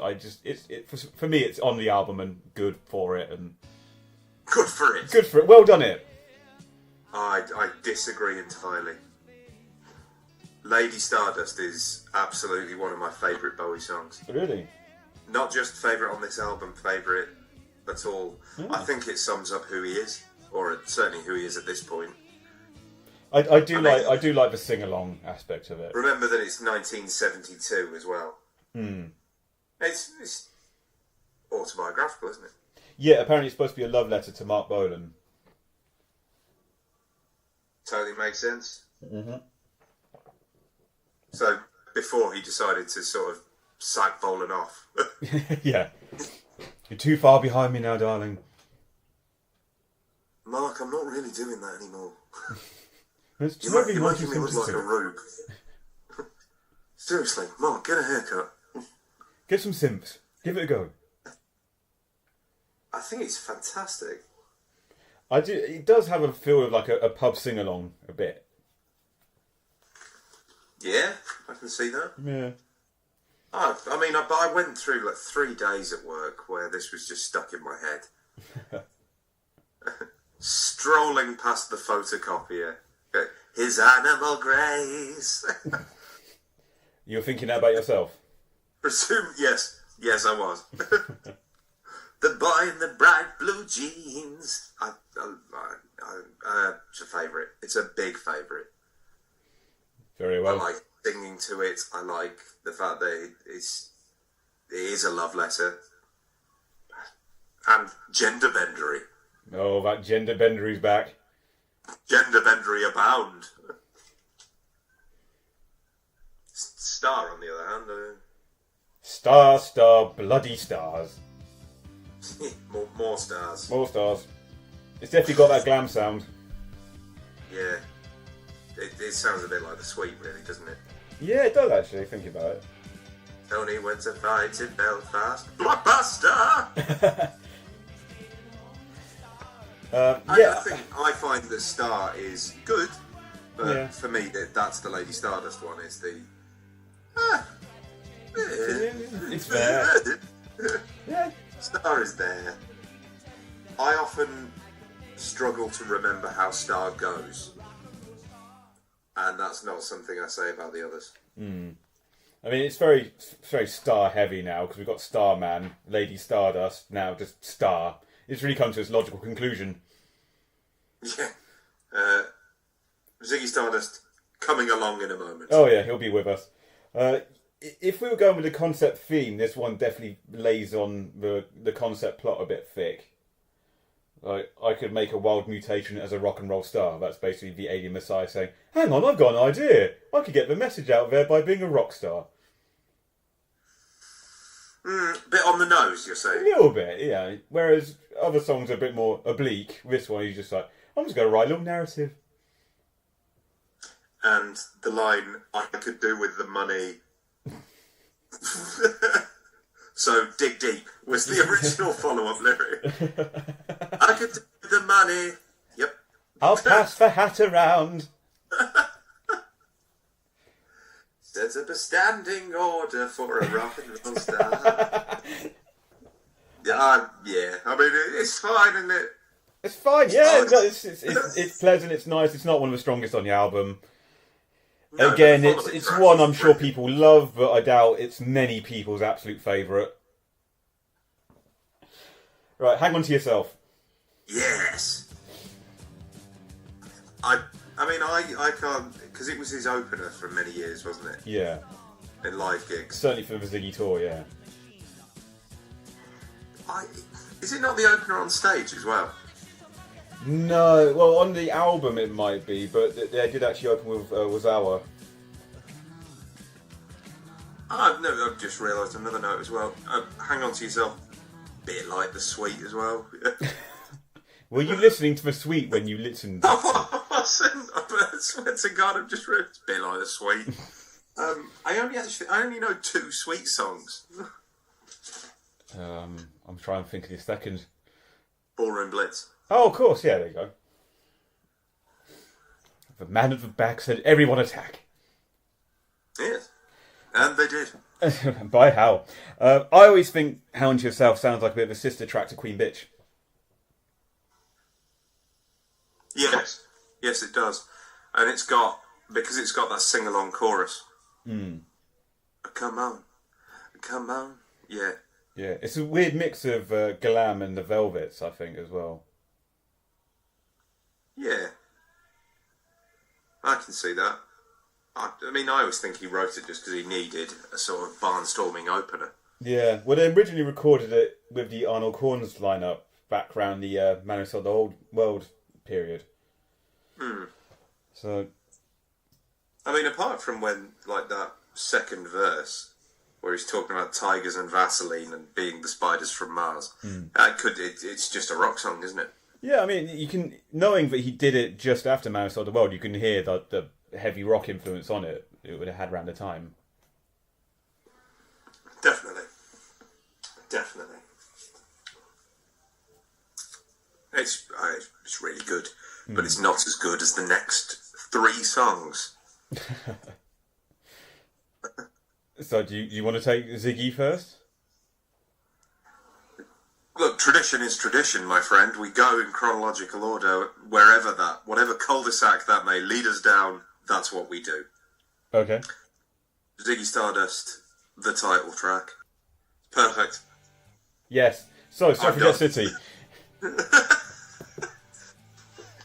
For me, it's on the album and good for it and good for it. Good for it. Well done, it. I disagree entirely. Lady Stardust is absolutely one of my favourite Bowie songs. Really? Not just favourite on this album, favourite at all. Yeah. I think it sums up who he is, or certainly who he is at this point. I do like the sing-along aspect of it. Remember that it's 1972 as well. Mm. It's autobiographical, isn't it? Yeah, apparently it's supposed to be a love letter to Mark Bolan. Totally makes sense. Mm-hmm. So, before he decided to sort of sack Bolan off. Yeah. You're too far behind me now, darling. Mark, I'm not really doing that anymore. You're making me look like a rube. Seriously, Mark, get a haircut. Get some simps. Give it a go. I think it's fantastic. It does have a feel of like a pub sing-along a bit. Yeah, I can see that. Yeah. I went through like 3 days at work where this was just stuck in my head. Strolling past the photocopier, his animal grace. You're thinking that about yourself? Yes, I was. The boy in the bright blue jeans. It's a favourite. It's a big favourite. Very well. I like singing to it. I like the fact that it is a love letter. And gender bendery. Oh, that gender bendery's back. Gender bendery abound. Star, on the other hand. Star, bloody stars. more stars. More stars. It's definitely got that glam sound. Yeah. It sounds a bit like The Sweet, really, doesn't it? Yeah, it does actually, think about it. Tony went to fight in Belfast. Blockbuster! I find that Star is good, but for me, that's the Lady Stardust one. It's the... It's there. Yeah. Star is there. I often struggle to remember how Star goes. And that's not something I say about the others. I mean, it's very star heavy now because we've got Starman, Lady Stardust, now just Star. It's really come to its logical conclusion. Yeah. Ziggy Stardust coming along in a moment. Oh yeah, he'll be with us. If we were going with the concept theme, this one definitely lays on the concept plot a bit thick. Like, I could make a wild mutation as a rock and roll star. That's basically the alien messiah saying, hang on, I've got an idea. I could get the message out there by being a rock star. Bit on the nose, you're saying? A little bit, yeah. Whereas other songs are a bit more oblique. This one, he's just like, I'm just going to write a little narrative. And the line, I could do with the money... So, dig deep was the original follow-up lyric. I could do with the money. Yep. I'll pass the hat around. Set up a standing order for a rock and roll star. Yeah, I mean, it's fine, isn't it? It's fine, yeah. No, it's pleasant, it's nice. It's not one of the strongest on the album. No, again, it's one I'm sure people love, but I doubt it's many people's absolute favourite. Right, hang on to yourself. Yes. I can't, because it was his opener for many years, wasn't it? Yeah. In live gigs. Certainly for the Ziggy tour, yeah. Is it not the opener on stage as well? No, well, on the album it might be, but they did actually open with Wazawa. I've just realised another note as well. Hang on to yourself. Bit like The Sweet as well. Were you listening to The Sweet when you listened? I wasn't. I swear to God, I've just read it's a bit like The Sweet. I only know 2 Sweet songs. I'm trying to think of the second. Ballroom Blitz. Oh, of course, yeah, there you go. The man at the back said, everyone attack. Yes. And they did. By how? I always think Hound Yourself sounds like a bit of a sister track to Queen Bitch. Yes. Yes, it does. And because it's got that sing-along chorus. Come on. Come on. Yeah. Yeah, it's a weird mix of Glam and the Velvets, I think, as well. Yeah. I can see that. I always think he wrote it just because he needed a sort of barnstorming opener. Yeah, well, they originally recorded it with the Arnold Corns lineup back around the Man Who Sold the Whole World period. So, apart from when, like, that second verse, where he's talking about tigers and Vaseline and being the spiders from Mars, it's just a rock song, isn't it? Yeah, you can, knowing that he did it just after Man Who Sold the World, you can hear the heavy rock influence on it. It would have had around the time. Definitely. It's really good, but it's not as good as the next 3 songs. So do you want to take Ziggy first? Look, tradition is tradition, my friend. We go in chronological order whatever cul-de-sac that may lead us down, that's what we do. Okay. Ziggy Stardust, the title track. Perfect. Yes. So, Suffragette City.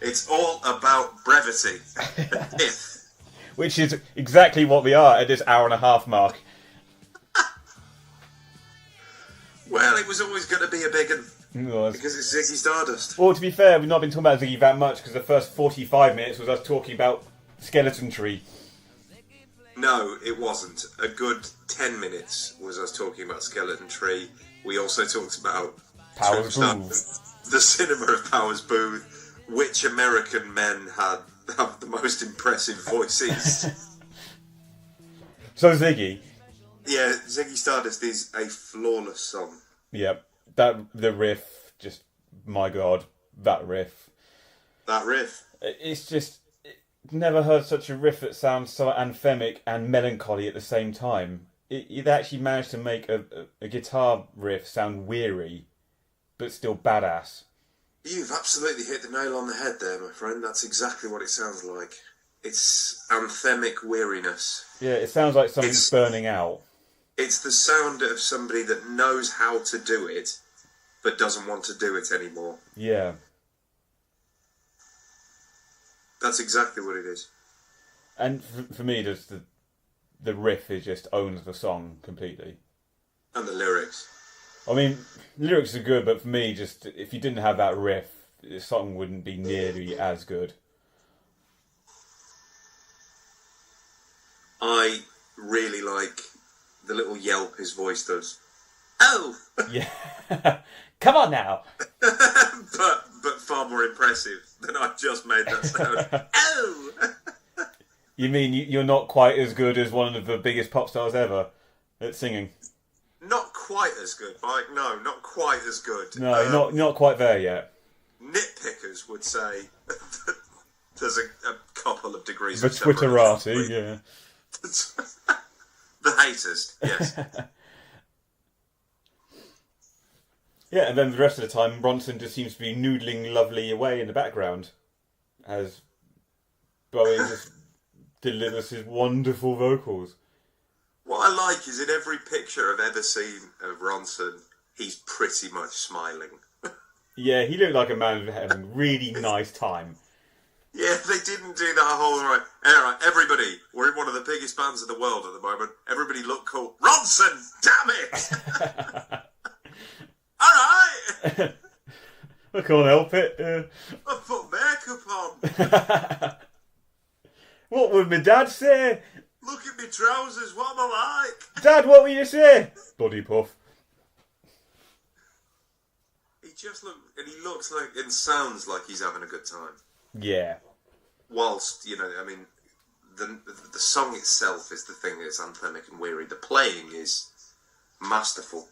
It's all about brevity. Which is exactly what we are at this hour and a half mark. Well, it was always going to be a big one. It was. Because it's Ziggy Stardust. Well, to be fair, we've not been talking about Ziggy that much because the first 45 minutes was us talking about Skeleton Tree. No, it wasn't. A good 10 minutes was us talking about Skeleton Tree. We also talked about Powers Boothe. the cinema of Powers Boothe. Which American men have the most impressive voices? So Ziggy. Yeah, Ziggy Stardust is a flawless song. Yep. The riff, just, my God, that riff. That riff. It's just, never heard such a riff that sounds so anthemic and melancholy at the same time. It actually managed to make a guitar riff sound weary, but still badass. You've absolutely hit the nail on the head there, my friend. That's exactly what it sounds like. It's anthemic weariness. Yeah, it sounds like something's burning out. It's the sound of somebody that knows how to do it, but doesn't want to do it anymore. Yeah. That's exactly what it is. And for me, just the riff just owns the song completely. And the lyrics. I mean, lyrics are good, but for me, just if you didn't have that riff, the song wouldn't be nearly as good. I really like the little yelp his voice does. Oh! Yeah. Come on now! but far more impressive than I just made that sound. Oh! You mean you're not quite as good as one of the biggest pop stars ever at singing? Not quite as good, Mike. No, not quite as good. No, not quite there yet. Nitpickers would say there's a couple of degrees The of separation. Twitterati, yeah. The haters, yes. Yeah, and then the rest of the time, Bronson just seems to be noodling lovely away in the background as Bowie just delivers his wonderful vocals. What I like is in every picture I've ever seen of Ronson, he's pretty much smiling. Yeah, he looked like a man having a really nice time. Yeah, they didn't do that whole alright, everybody, we're in one of the biggest bands in the world at the moment. Everybody look cool. Ronson, damn it! Alright! I can't help it. I put makeup on. What would my dad say? Look at me trousers, what am I like? Dad, what will you say? Body puff. He looks like and sounds like he's having a good time. Yeah. Whilst, I mean, the song itself is the thing that's anthemic and weary. The playing is masterful.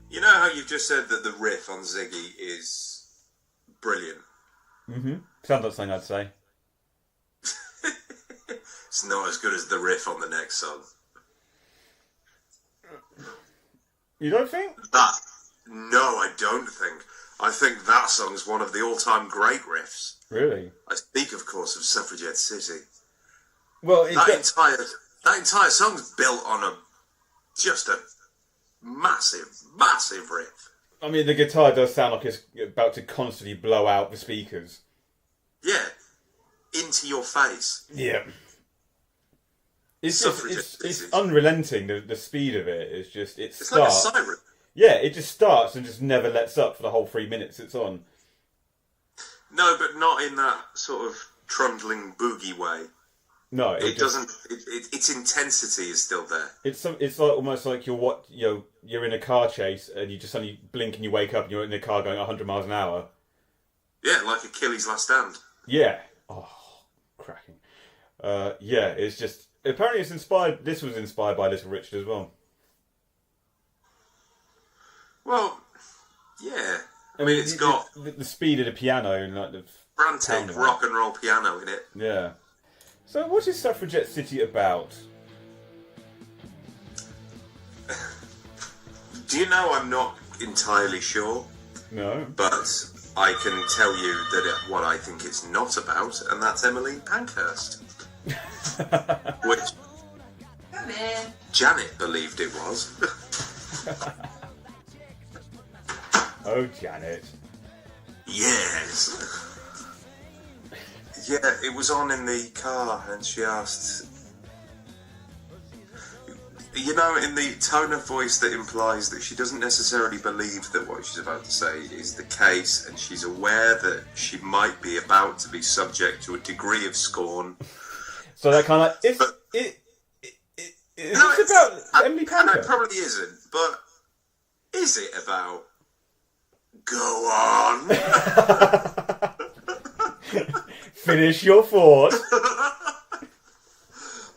You know how you've just said that the riff on Ziggy is brilliant? Mm-hmm. Sounds like something I'd say. It's not as good as the riff on the next song. You don't think? No, I don't think. I think that song's one of the all-time great riffs. Really? I speak, of course, of Suffragette City. Well, That entire song's built on just a massive riff. I mean, the guitar does sound like it's about to constantly blow out the speakers. Yeah, into your face. Yeah. It's unrelenting, the speed of it. It It's starts. like a siren. Yeah, it just starts and just never lets up for the whole 3 minutes it's on. No, but not in that sort of trundling boogie way. No, It doesn't. Its intensity is still there. It's like almost like you're in a car chase and you just suddenly blink and you wake up and you're in a car going 100 miles an hour. Yeah, like Achilles' Last Stand. Yeah. Oh, cracking. Yeah, it's just apparently it's inspired. This was inspired by Little Richard as well. Well, yeah. I mean, it's got the speed of the piano and like the frantic rock and roll piano in it. Yeah. So, what is Suffragette City about? Do you know, I'm not entirely sure. No. But I can tell you that what I think it's not about, and that's Emmeline Pankhurst. Which Janet believed it was. Oh, Janet. Yes. Yeah, it was on in the car, and she asked... You know, in the tone of voice that implies that she doesn't necessarily believe that what she's about to say is the case, and she's aware that she might be about to be subject to a degree of scorn. So that kind of... Is this about Emily Pankhurst? No, it probably isn't, but is it about... Go on! Finish your thought.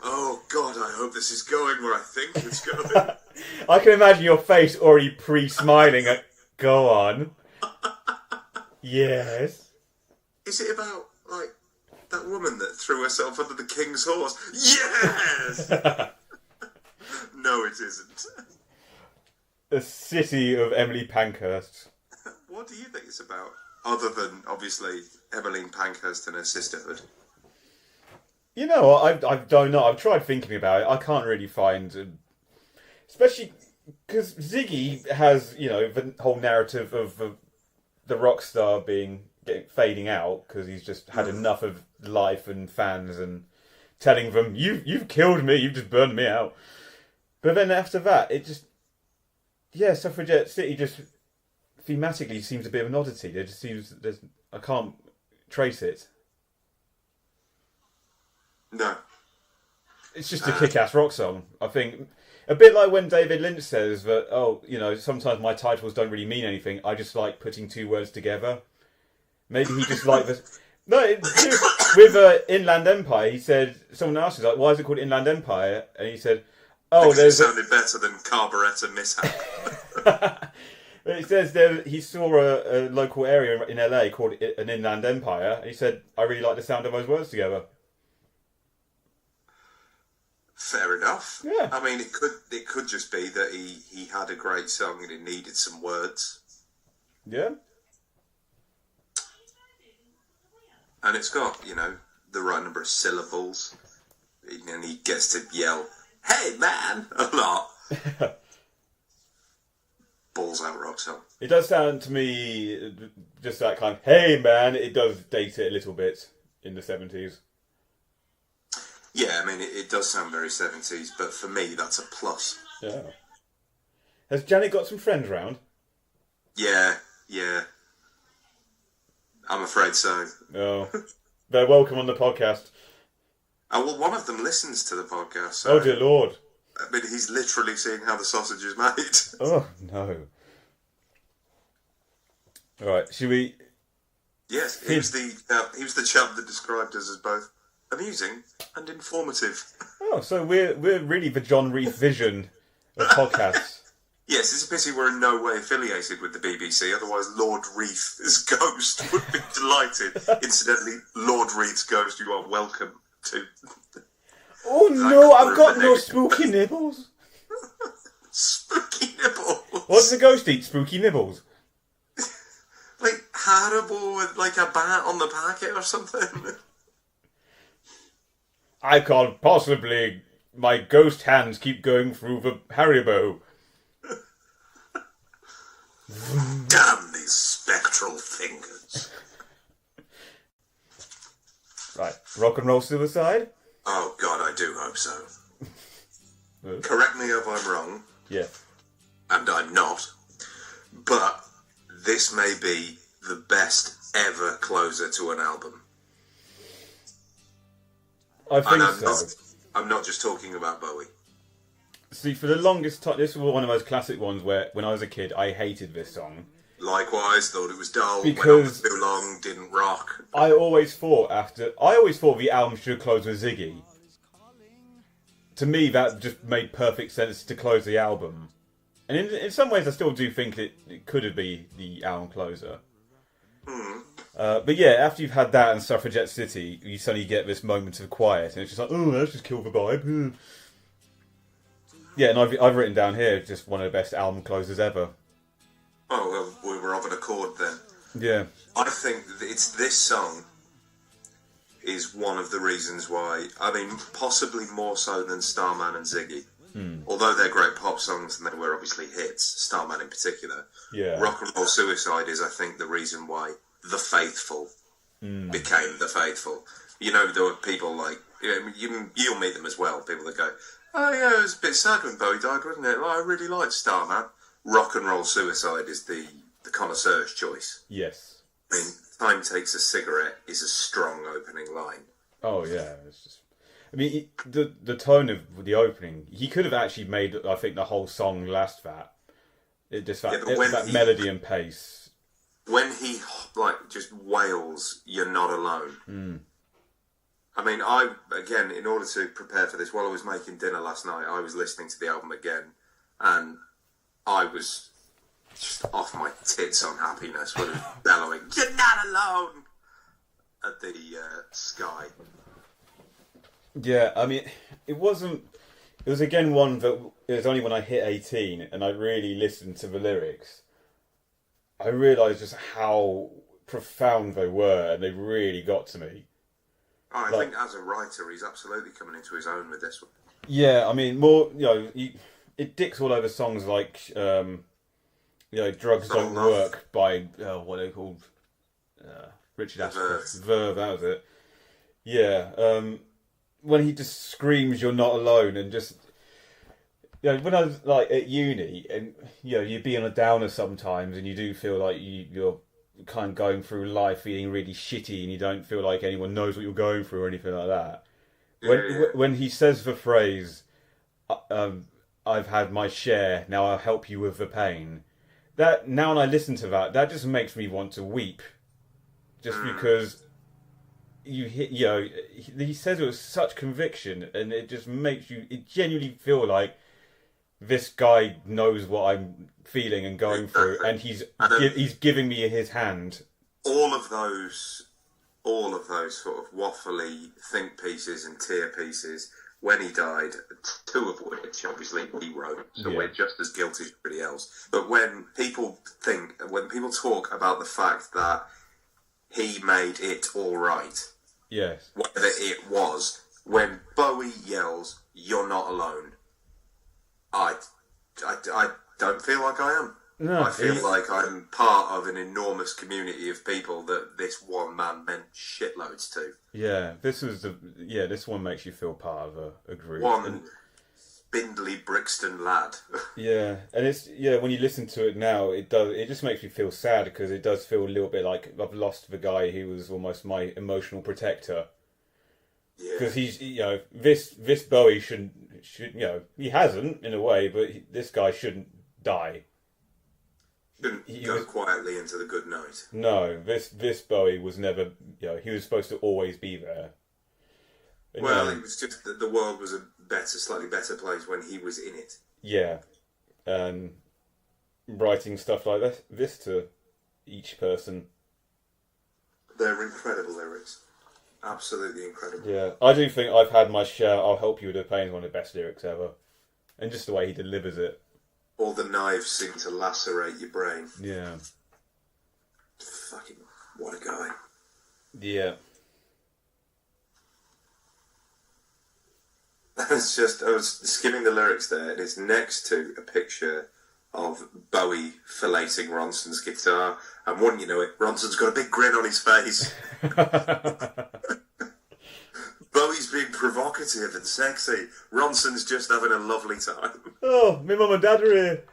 Oh God, I hope this is going where I think it's going. I can imagine your face already pre-smiling at, go on. Yes. Is it about, like, that woman that threw herself under the king's horse? Yes! No, it isn't. The city of Emily Pankhurst. What do you think it's about? Other than, obviously, Emmeline Pankhurst and her sisterhood. You know, I don't know. I've tried thinking about it. I can't really find... especially because Ziggy has, you know, the whole narrative of the rock star fading out because he's just had enough of life and fans and telling them, you've killed me, you've just burned me out. But then after that, it just... Yeah, Suffragette City just thematically seems a bit of an oddity. There just seems... I can't trace it. No. It's just a kick-ass rock song. I think a bit like when David Lynch says that, oh, you know, sometimes my titles don't really mean anything. I just like putting two words together. Maybe he just liked this. No, with Inland Empire, he said, someone asked him, like, why is it called Inland Empire? And he said, oh, because it sounded better than Carburettor Mishap. He says he saw a local area in LA called an Inland Empire, and he said, I really like the sound of those words together. Fair enough. Yeah. I mean, it could just be that he had a great song and it needed some words. Yeah. And it's got, you know, the right number of syllables. And he gets to yell, "Hey, man!" a lot. Balls out rock song. It does sound to me just that kind of, hey, man, it does date it a little bit in the 70s. Yeah, I mean, it does sound very 70s, but for me, that's a plus. Yeah. Has Janet got some friends round? Yeah. I'm afraid so. Oh. They're welcome on the podcast. Oh, well, one of them listens to the podcast. So, oh, dear Lord. I mean, he's literally seeing how the sausage is made. Oh, no. All right, should we... Yes, he was the chap that described us as both amusing and informative. Oh, so we're really the John Reith vision of podcasts. Yes, it's a pity we're in no way affiliated with the BBC, otherwise Lord Reith's ghost would be delighted. Incidentally, Lord Reith's ghost, you are welcome to... Oh no, I've got no spooky nibbles. Spooky nibbles? What does the ghost eat? Spooky nibbles? Like Haribo with like a bat on the packet or something? I can't possibly... My ghost hands keep going through the Haribo. Damn these spectral fingers. Right, rock and roll suicide? Oh God, I do hope so. Correct me if I'm wrong. Yeah. And I'm not. But this may be the best ever closer to an album. I think so. I'm not just talking about Bowie. See, for the longest time, this was one of those classic ones where, when I was a kid, I hated this song. Likewise, thought it was dull, because went on for too long, didn't rock. I always thought the album should close with Ziggy. To me, that just made perfect sense to close the album. And in some ways, I still do think it could have been the album closer. But yeah, after you've had that and Suffragette City, you suddenly get this moment of quiet, and it's just like, oh, let's just kill the vibe. Yeah, and I've written down here just one of the best album closers ever. Oh, well, we were of an accord then. Yeah. I think that it's this song is one of the reasons why, I mean, possibly more so than Starman and Ziggy. Although they're great pop songs and they were obviously hits, Starman in particular. Yeah. Rock and Roll Suicide is, I think, the reason why The Faithful became The Faithful. You know, there were people like, you'll meet them as well, people that go, oh yeah, it was a bit sad when Bowie died, wasn't it? Well, I really liked Starman. Rock and Roll Suicide is the connoisseur's choice. Yes. I mean, Time Takes a Cigarette is a strong opening line. Oh yeah, it's just. I mean, the tone of the opening, he could have actually made, I think, the whole song last that. It just that melody and pace. When he just wails, "You're not alone." I mean, again, in order to prepare for this, while I was making dinner last night, I was listening to the album again, and I was just off my tits on happiness, when it was bellowing, "You're not alone!" at the sky. Yeah, I mean, it wasn't. It was again one that it was only when I hit 18 and I really listened to the lyrics, I realised just how profound they were, and they really got to me. I think as a writer, he's absolutely coming into his own with this one. Yeah, I mean, more it dicks all over songs like "Drugs Don't Work" by what are they called? Richard Ashcroft. Verve, that was it. Yeah. When he just screams, "You're not alone," and just when I was like at uni, and you'd be on a downer sometimes, and you do feel like you're kind of going through life feeling really shitty, and you don't feel like anyone knows what you're going through or anything like that. When he says the phrase, "I've had my share, now I'll help you with the pain," that now when I listen to that just makes me want to weep, just because. He says it with such conviction, and it just makes you. It genuinely feel like this guy knows what I'm feeling and going through, and he's giving me his hand. All of those sort of waffly think pieces and tear pieces. When he died, two of which obviously he wrote, so we're just as guilty as everybody else. But when people talk about the fact that he made it all right. Yes. Whatever it was, when Bowie yells, "You're not alone," I don't feel like I am. No, I feel like I'm part of an enormous community of people that this one man meant shitloads to. Yeah, this one makes you feel part of a group. One spindly Brixton lad. Yeah, and it's when you listen to it now, it just makes me feel sad, because it does feel a little bit like I've lost the guy who was almost my emotional protector. Yeah, because he's this Bowie should he hasn't in a way, but this guy shouldn't die. Shouldn't go quietly into the good night. No, this Bowie was never he was supposed to always be there. And, it was just that the world was a slightly better place when he was in it. Yeah, writing stuff like this to each person. They're incredible lyrics. Absolutely incredible. Yeah, I do think "I've had my share, I'll help you with the pain" is one of the best lyrics ever. And just the way he delivers it. All the knives seem to lacerate your brain. Yeah. Fucking, what a guy. Yeah. It's just, I was skimming the lyrics there, and it's next to a picture of Bowie filleting Ronson's guitar, and wouldn't you know it, Ronson's got a big grin on his face. Bowie's being provocative and sexy. Ronson's just having a lovely time. Oh, my mum and dad are here.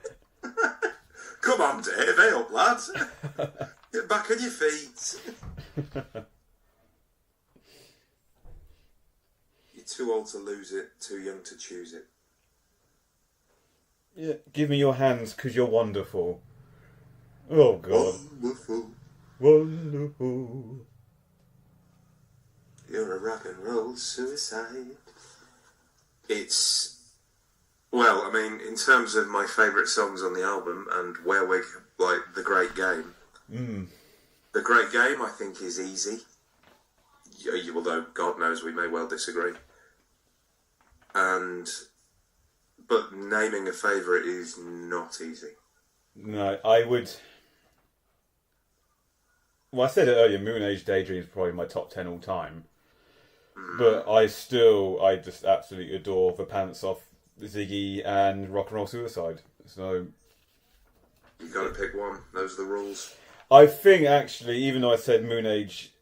Come on, Dave, hey up, lads. Get back on your feet. You're too old to lose it, too young to choose it. Yeah, give me your hands, 'cause you're wonderful. Oh, God. Wonderful. Wonderful. You're a rock and roll suicide. It's Well, I mean, in terms of my favourite songs on the album and where we're like The Great Game, The Great Game I think is easy. Although God knows we may well disagree. But naming a favourite is not easy. No, I would. Well, I said it earlier. Moon Age Daydream is probably my top 10 all time. But I just absolutely adore the pants off Ziggy and Rock and Roll Suicide. So You got to pick one. Those are the rules. I think actually, even though I said Moon Age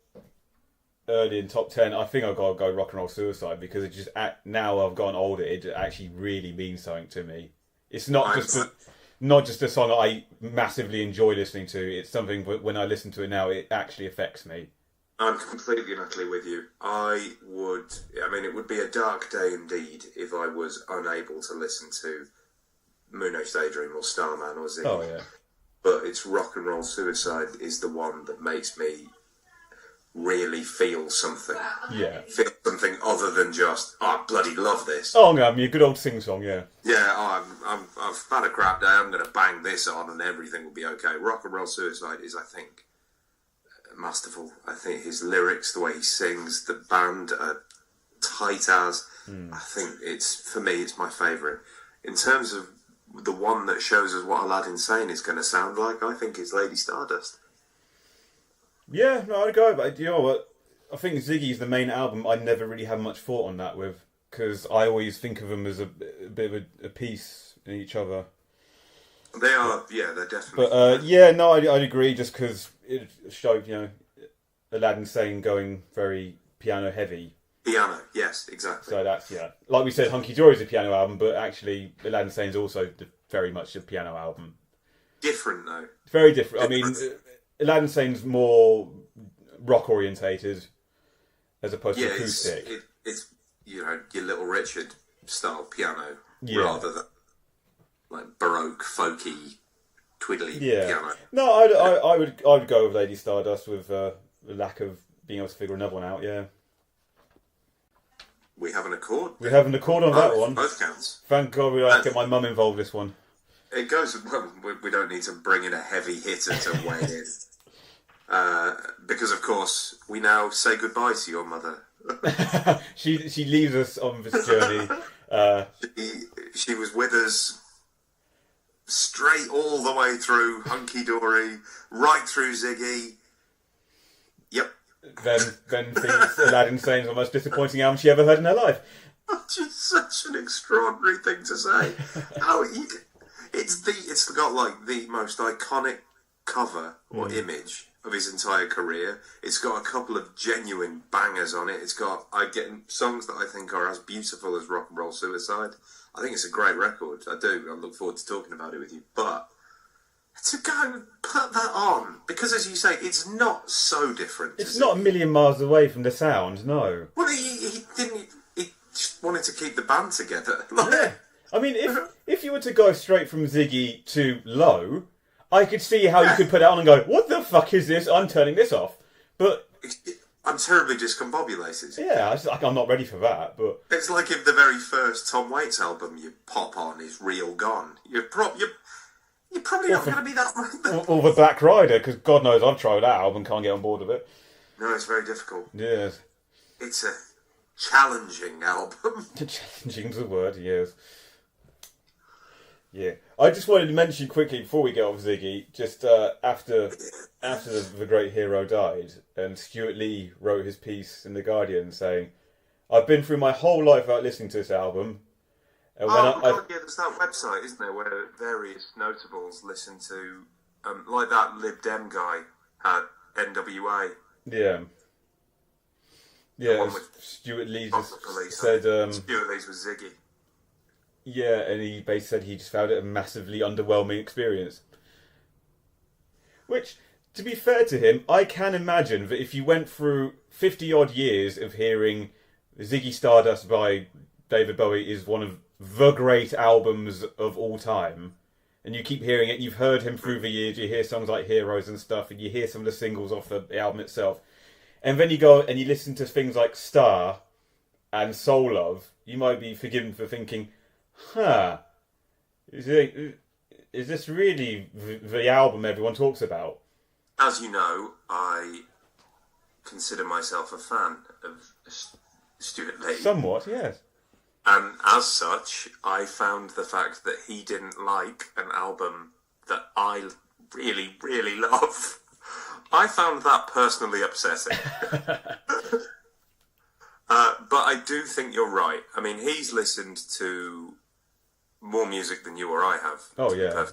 early in top 10, I think I've got to go Rock and Roll Suicide because it just now I've gotten older, it actually really means something to me. It's not just a song that I massively enjoy listening to. It's something when I listen to it now, it actually affects me. I'm completely and utterly with you. I mean, it would be a dark day indeed if I was unable to listen to Moon Age Daydream or Starman or Ziggy. Oh, yeah. But it's Rock and Roll Suicide is the one that makes me really feel something. Yeah. Feel something other than just, I bloody love this. Oh, no, I mean, a good old sing-song, yeah. Yeah, I've had a crap day, I'm going to bang this on and everything will be okay. Rock and Roll Suicide is, I think, masterful. I think his lyrics, the way he sings, the band are tight as. I think for me, it's my favourite. In terms of the one that shows us what Aladdin Sane is going to sound like, I think it's Lady Stardust. Yeah, no, I'd go, but you know what? I think Ziggy's the main album I never really had much thought on that with, because I always think of them as a bit of a piece in each other. They are, yeah, they're definitely. But yeah, no, I'd agree, just because it showed, Aladdin Sane going very piano heavy. Piano, yes, exactly. So that's, like we said, Hunky Dory is a piano album, but actually Aladdin Sane's also very much a piano album. Different though. Very different. I mean, Aladdin Sane's more rock orientated as opposed to acoustic. It's your Little Richard style piano rather than like baroque, folky, twiddly piano. No, I would go with Lady Stardust with the lack of being able to figure another one out. Yeah. We have an accord. We have an accord on that one. Both counts. Thank God we don't get my mum involved this one. It goes. Well, we don't need to bring in a heavy hitter to weigh in, because of course we now say goodbye to your mother. She leaves us on this journey. She was with us straight all the way through Hunky Dory, right through Ziggy. Yep. Then thinks Aladdin Sane's the most disappointing album she ever heard in her life. Just such an extraordinary thing to say. It's got like the most iconic cover or image of his entire career. It's got a couple of genuine bangers on it. It's got songs that I think are as beautiful as Rock and Roll Suicide. I think it's a great record. I do. I look forward to talking about it with you. But to go and put that on, because as you say, it's not so different. It's not a million miles away from the sound, no. Well, he didn't. He just wanted to keep the band together. Yeah. I mean, if you were to go straight from Ziggy to Low, I could see how you could put it on and go, what the fuck is this? I'm turning this off. But I'm terribly discombobulated. Yeah, I'm not ready for that. But it's like if the very first Tom Waits album you pop on is Real Gone. You're probably not going to be that... Or the Black Rider, because God knows I've tried that album, can't get on board with it. No, it's very difficult. Yes. It's a challenging album. Challenging's the word, yes. Yeah. I just wanted to mention quickly, before we get off Ziggy, just after the great hero died, and Stuart Lee wrote his piece in The Guardian saying, I've been through my whole life without listening to this album. And there's that website, isn't there, where various notables listen to, like that Lib Dem guy at NWA. Yeah. Yeah, Stuart Lee just said... Stuart Lee's with Ziggy. Yeah, and he basically said he just found it a massively underwhelming experience. Which, to be fair to him, I can imagine that if you went through 50-odd years of hearing Ziggy Stardust by David Bowie is one of the great albums of all time, and you keep hearing it, you've heard him through the years, you hear songs like Heroes and stuff, and you hear some of the singles off the album itself, and then you go and you listen to things like Star and Soul Love, you might be forgiven for thinking, Huh. Is this really the album everyone talks about? As you know, I consider myself a fan of Stuart Lee. Somewhat, yes. And as such, I found the fact that he didn't like an album that I really, really love. I found that personally upsetting. But I do think you're right. I mean, he's listened to more music than you or I have. Oh, yeah.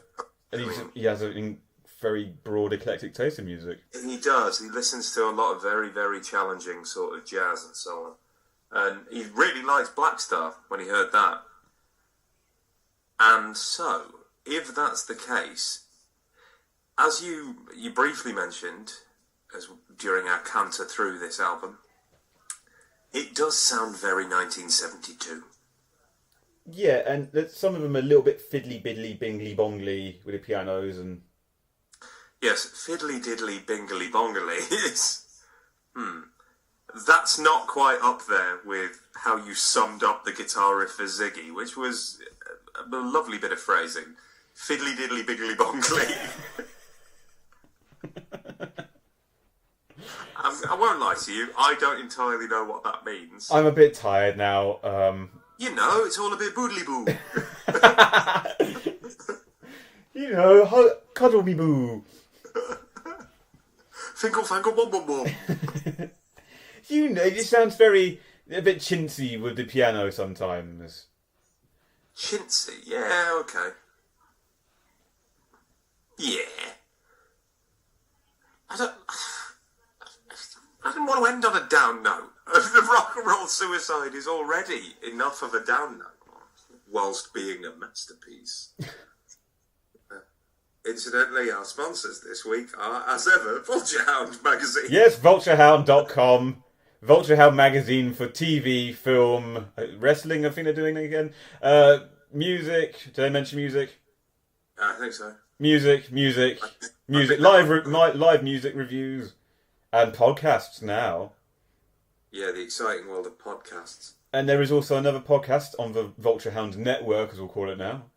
And he has a very broad, eclectic taste in music. He does. He listens to a lot of very, very challenging sort of jazz and so on. And he really likes Black Star when he heard that. And so, if that's the case, as you briefly mentioned during our canter through this album, it does sound very 1972. Yeah, and some of them are a little bit fiddly biddly bingly bongly with the pianos and... Yes, fiddly diddly bingly bongly is... That's not quite up there with how you summed up the guitar riff for Ziggy, which was a lovely bit of phrasing. Fiddly diddly bingly bongly. I won't lie to you, I don't entirely know what that means. I'm a bit tired now. You know, it's all a bit boodly boo. You know, cuddle me boo. Fingle fangle bom bom bom. You know, it sounds a bit chintzy with the piano sometimes. Chintzy? Yeah, okay. Yeah. I didn't want to end on a down note. The rock and roll suicide is already enough of a down note, whilst being a masterpiece. Incidentally, our sponsors this week are, as ever, Vulture Hound magazine. Yes, vulturehound.com. Vulture Hound magazine for TV, film, wrestling, I think they're doing it again. Music. Did I mention music? I think so. Music. Live music reviews. And podcasts now. Yeah, the exciting world of podcasts. And there is also another podcast on the Vulture Hound network, as we'll call it now.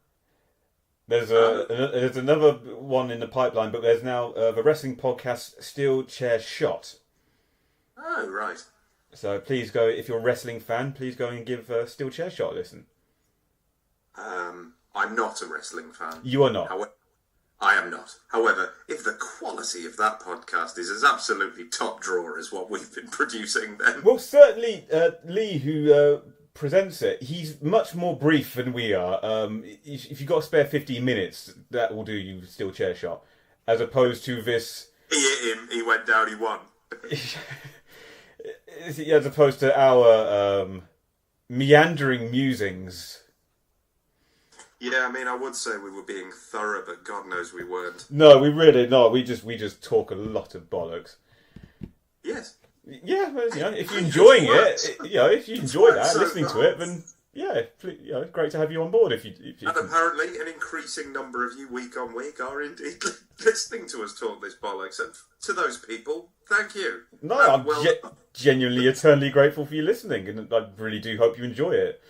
There's another one in the pipeline, but there's now the wrestling podcast Steel Chair Shot. Oh, right. So please go, if you're a wrestling fan, please go and give Steel Chair Shot a listen. I'm not a wrestling fan. You are not? I am not. However, if the quality of that podcast is as absolutely top drawer as what we've been producing, then... Well, certainly Lee, who presents it, he's much more brief than we are. If you've got a spare 15 minutes, that will do you Steel Chair Shot. As opposed to this... He hit him, he went down, he won. As opposed to our meandering musings. Yeah, I mean, I would say we were being thorough, but God knows we weren't. No, we really not. We just talk a lot of bollocks. Yes. Yeah, well, if you're enjoying it, if you enjoy that, listening to it, then great to have you on board. If and apparently, an increasing number of you, week on week, are indeed listening to us talk this bollocks. And to those people, thank you. No, I'm genuinely, eternally grateful for you listening, and I really do hope you enjoy it.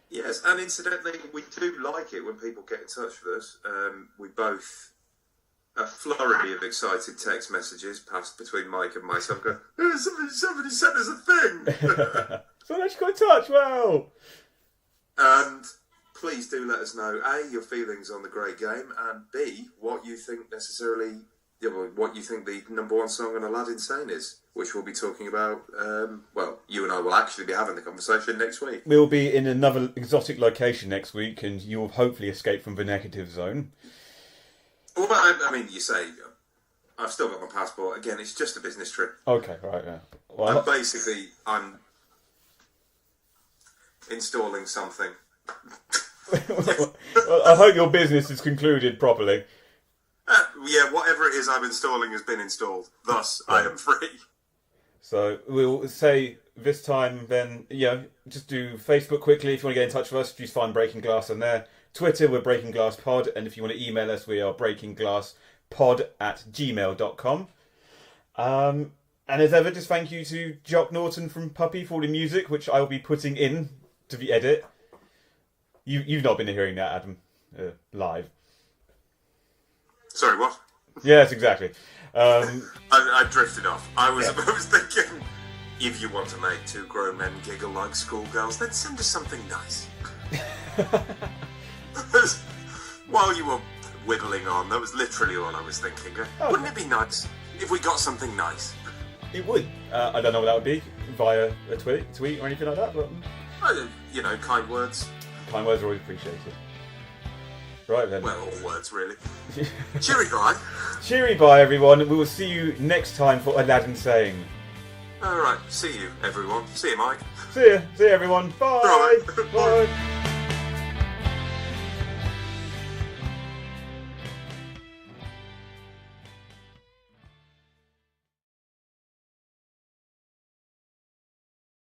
Yes, and incidentally, we do like it when people get in touch with us. We both... A flurry of excited text messages passed between Mike and myself going, somebody sent us a thing! Someone actually got in touch, wow! And please do let us know, A, your feelings on the Great Game, and B, what you think what you think the number one song on Aladdin Sane is, which we'll be talking about, you and I will actually be having the conversation next week. We'll be in another exotic location next week, and you'll hopefully escape from the negative zone. Well, I mean, you say, I've still got my passport. Again, it's just a business trip. Okay, right, yeah. Well, I'm installing something. Well, I hope your business is concluded properly. Whatever it is I'm installing has been installed. Thus, I am free. So we'll say this time then, just do Facebook quickly. If you want to get in touch with us, just find Breaking Glass on there. Twitter, we're Breaking Glass Pod. And if you want to email us, we are breakingglasspod@gmail.com. And as ever, just thank you to Jock Norton from Puppy for all the music, which I will be putting in to the edit. You've not been hearing that, Adam, live. Sorry, what? Yes, exactly. I drifted off. I was thinking, if you want to make two grown men giggle like schoolgirls, then send us something nice. While you were whittling on, that was literally all I was thinking. Wouldn't it be nice if we got something nice? It would. I don't know what that would be, via a tweet or anything like that, but... kind words. Kind words are always appreciated. Right then. Well, all words, really. Cheery bye. Cheery bye, everyone. We will see you next time for Aladdin Saying. Alright, see you, everyone. See you, Mike. See ya, everyone. Bye. Right. Bye.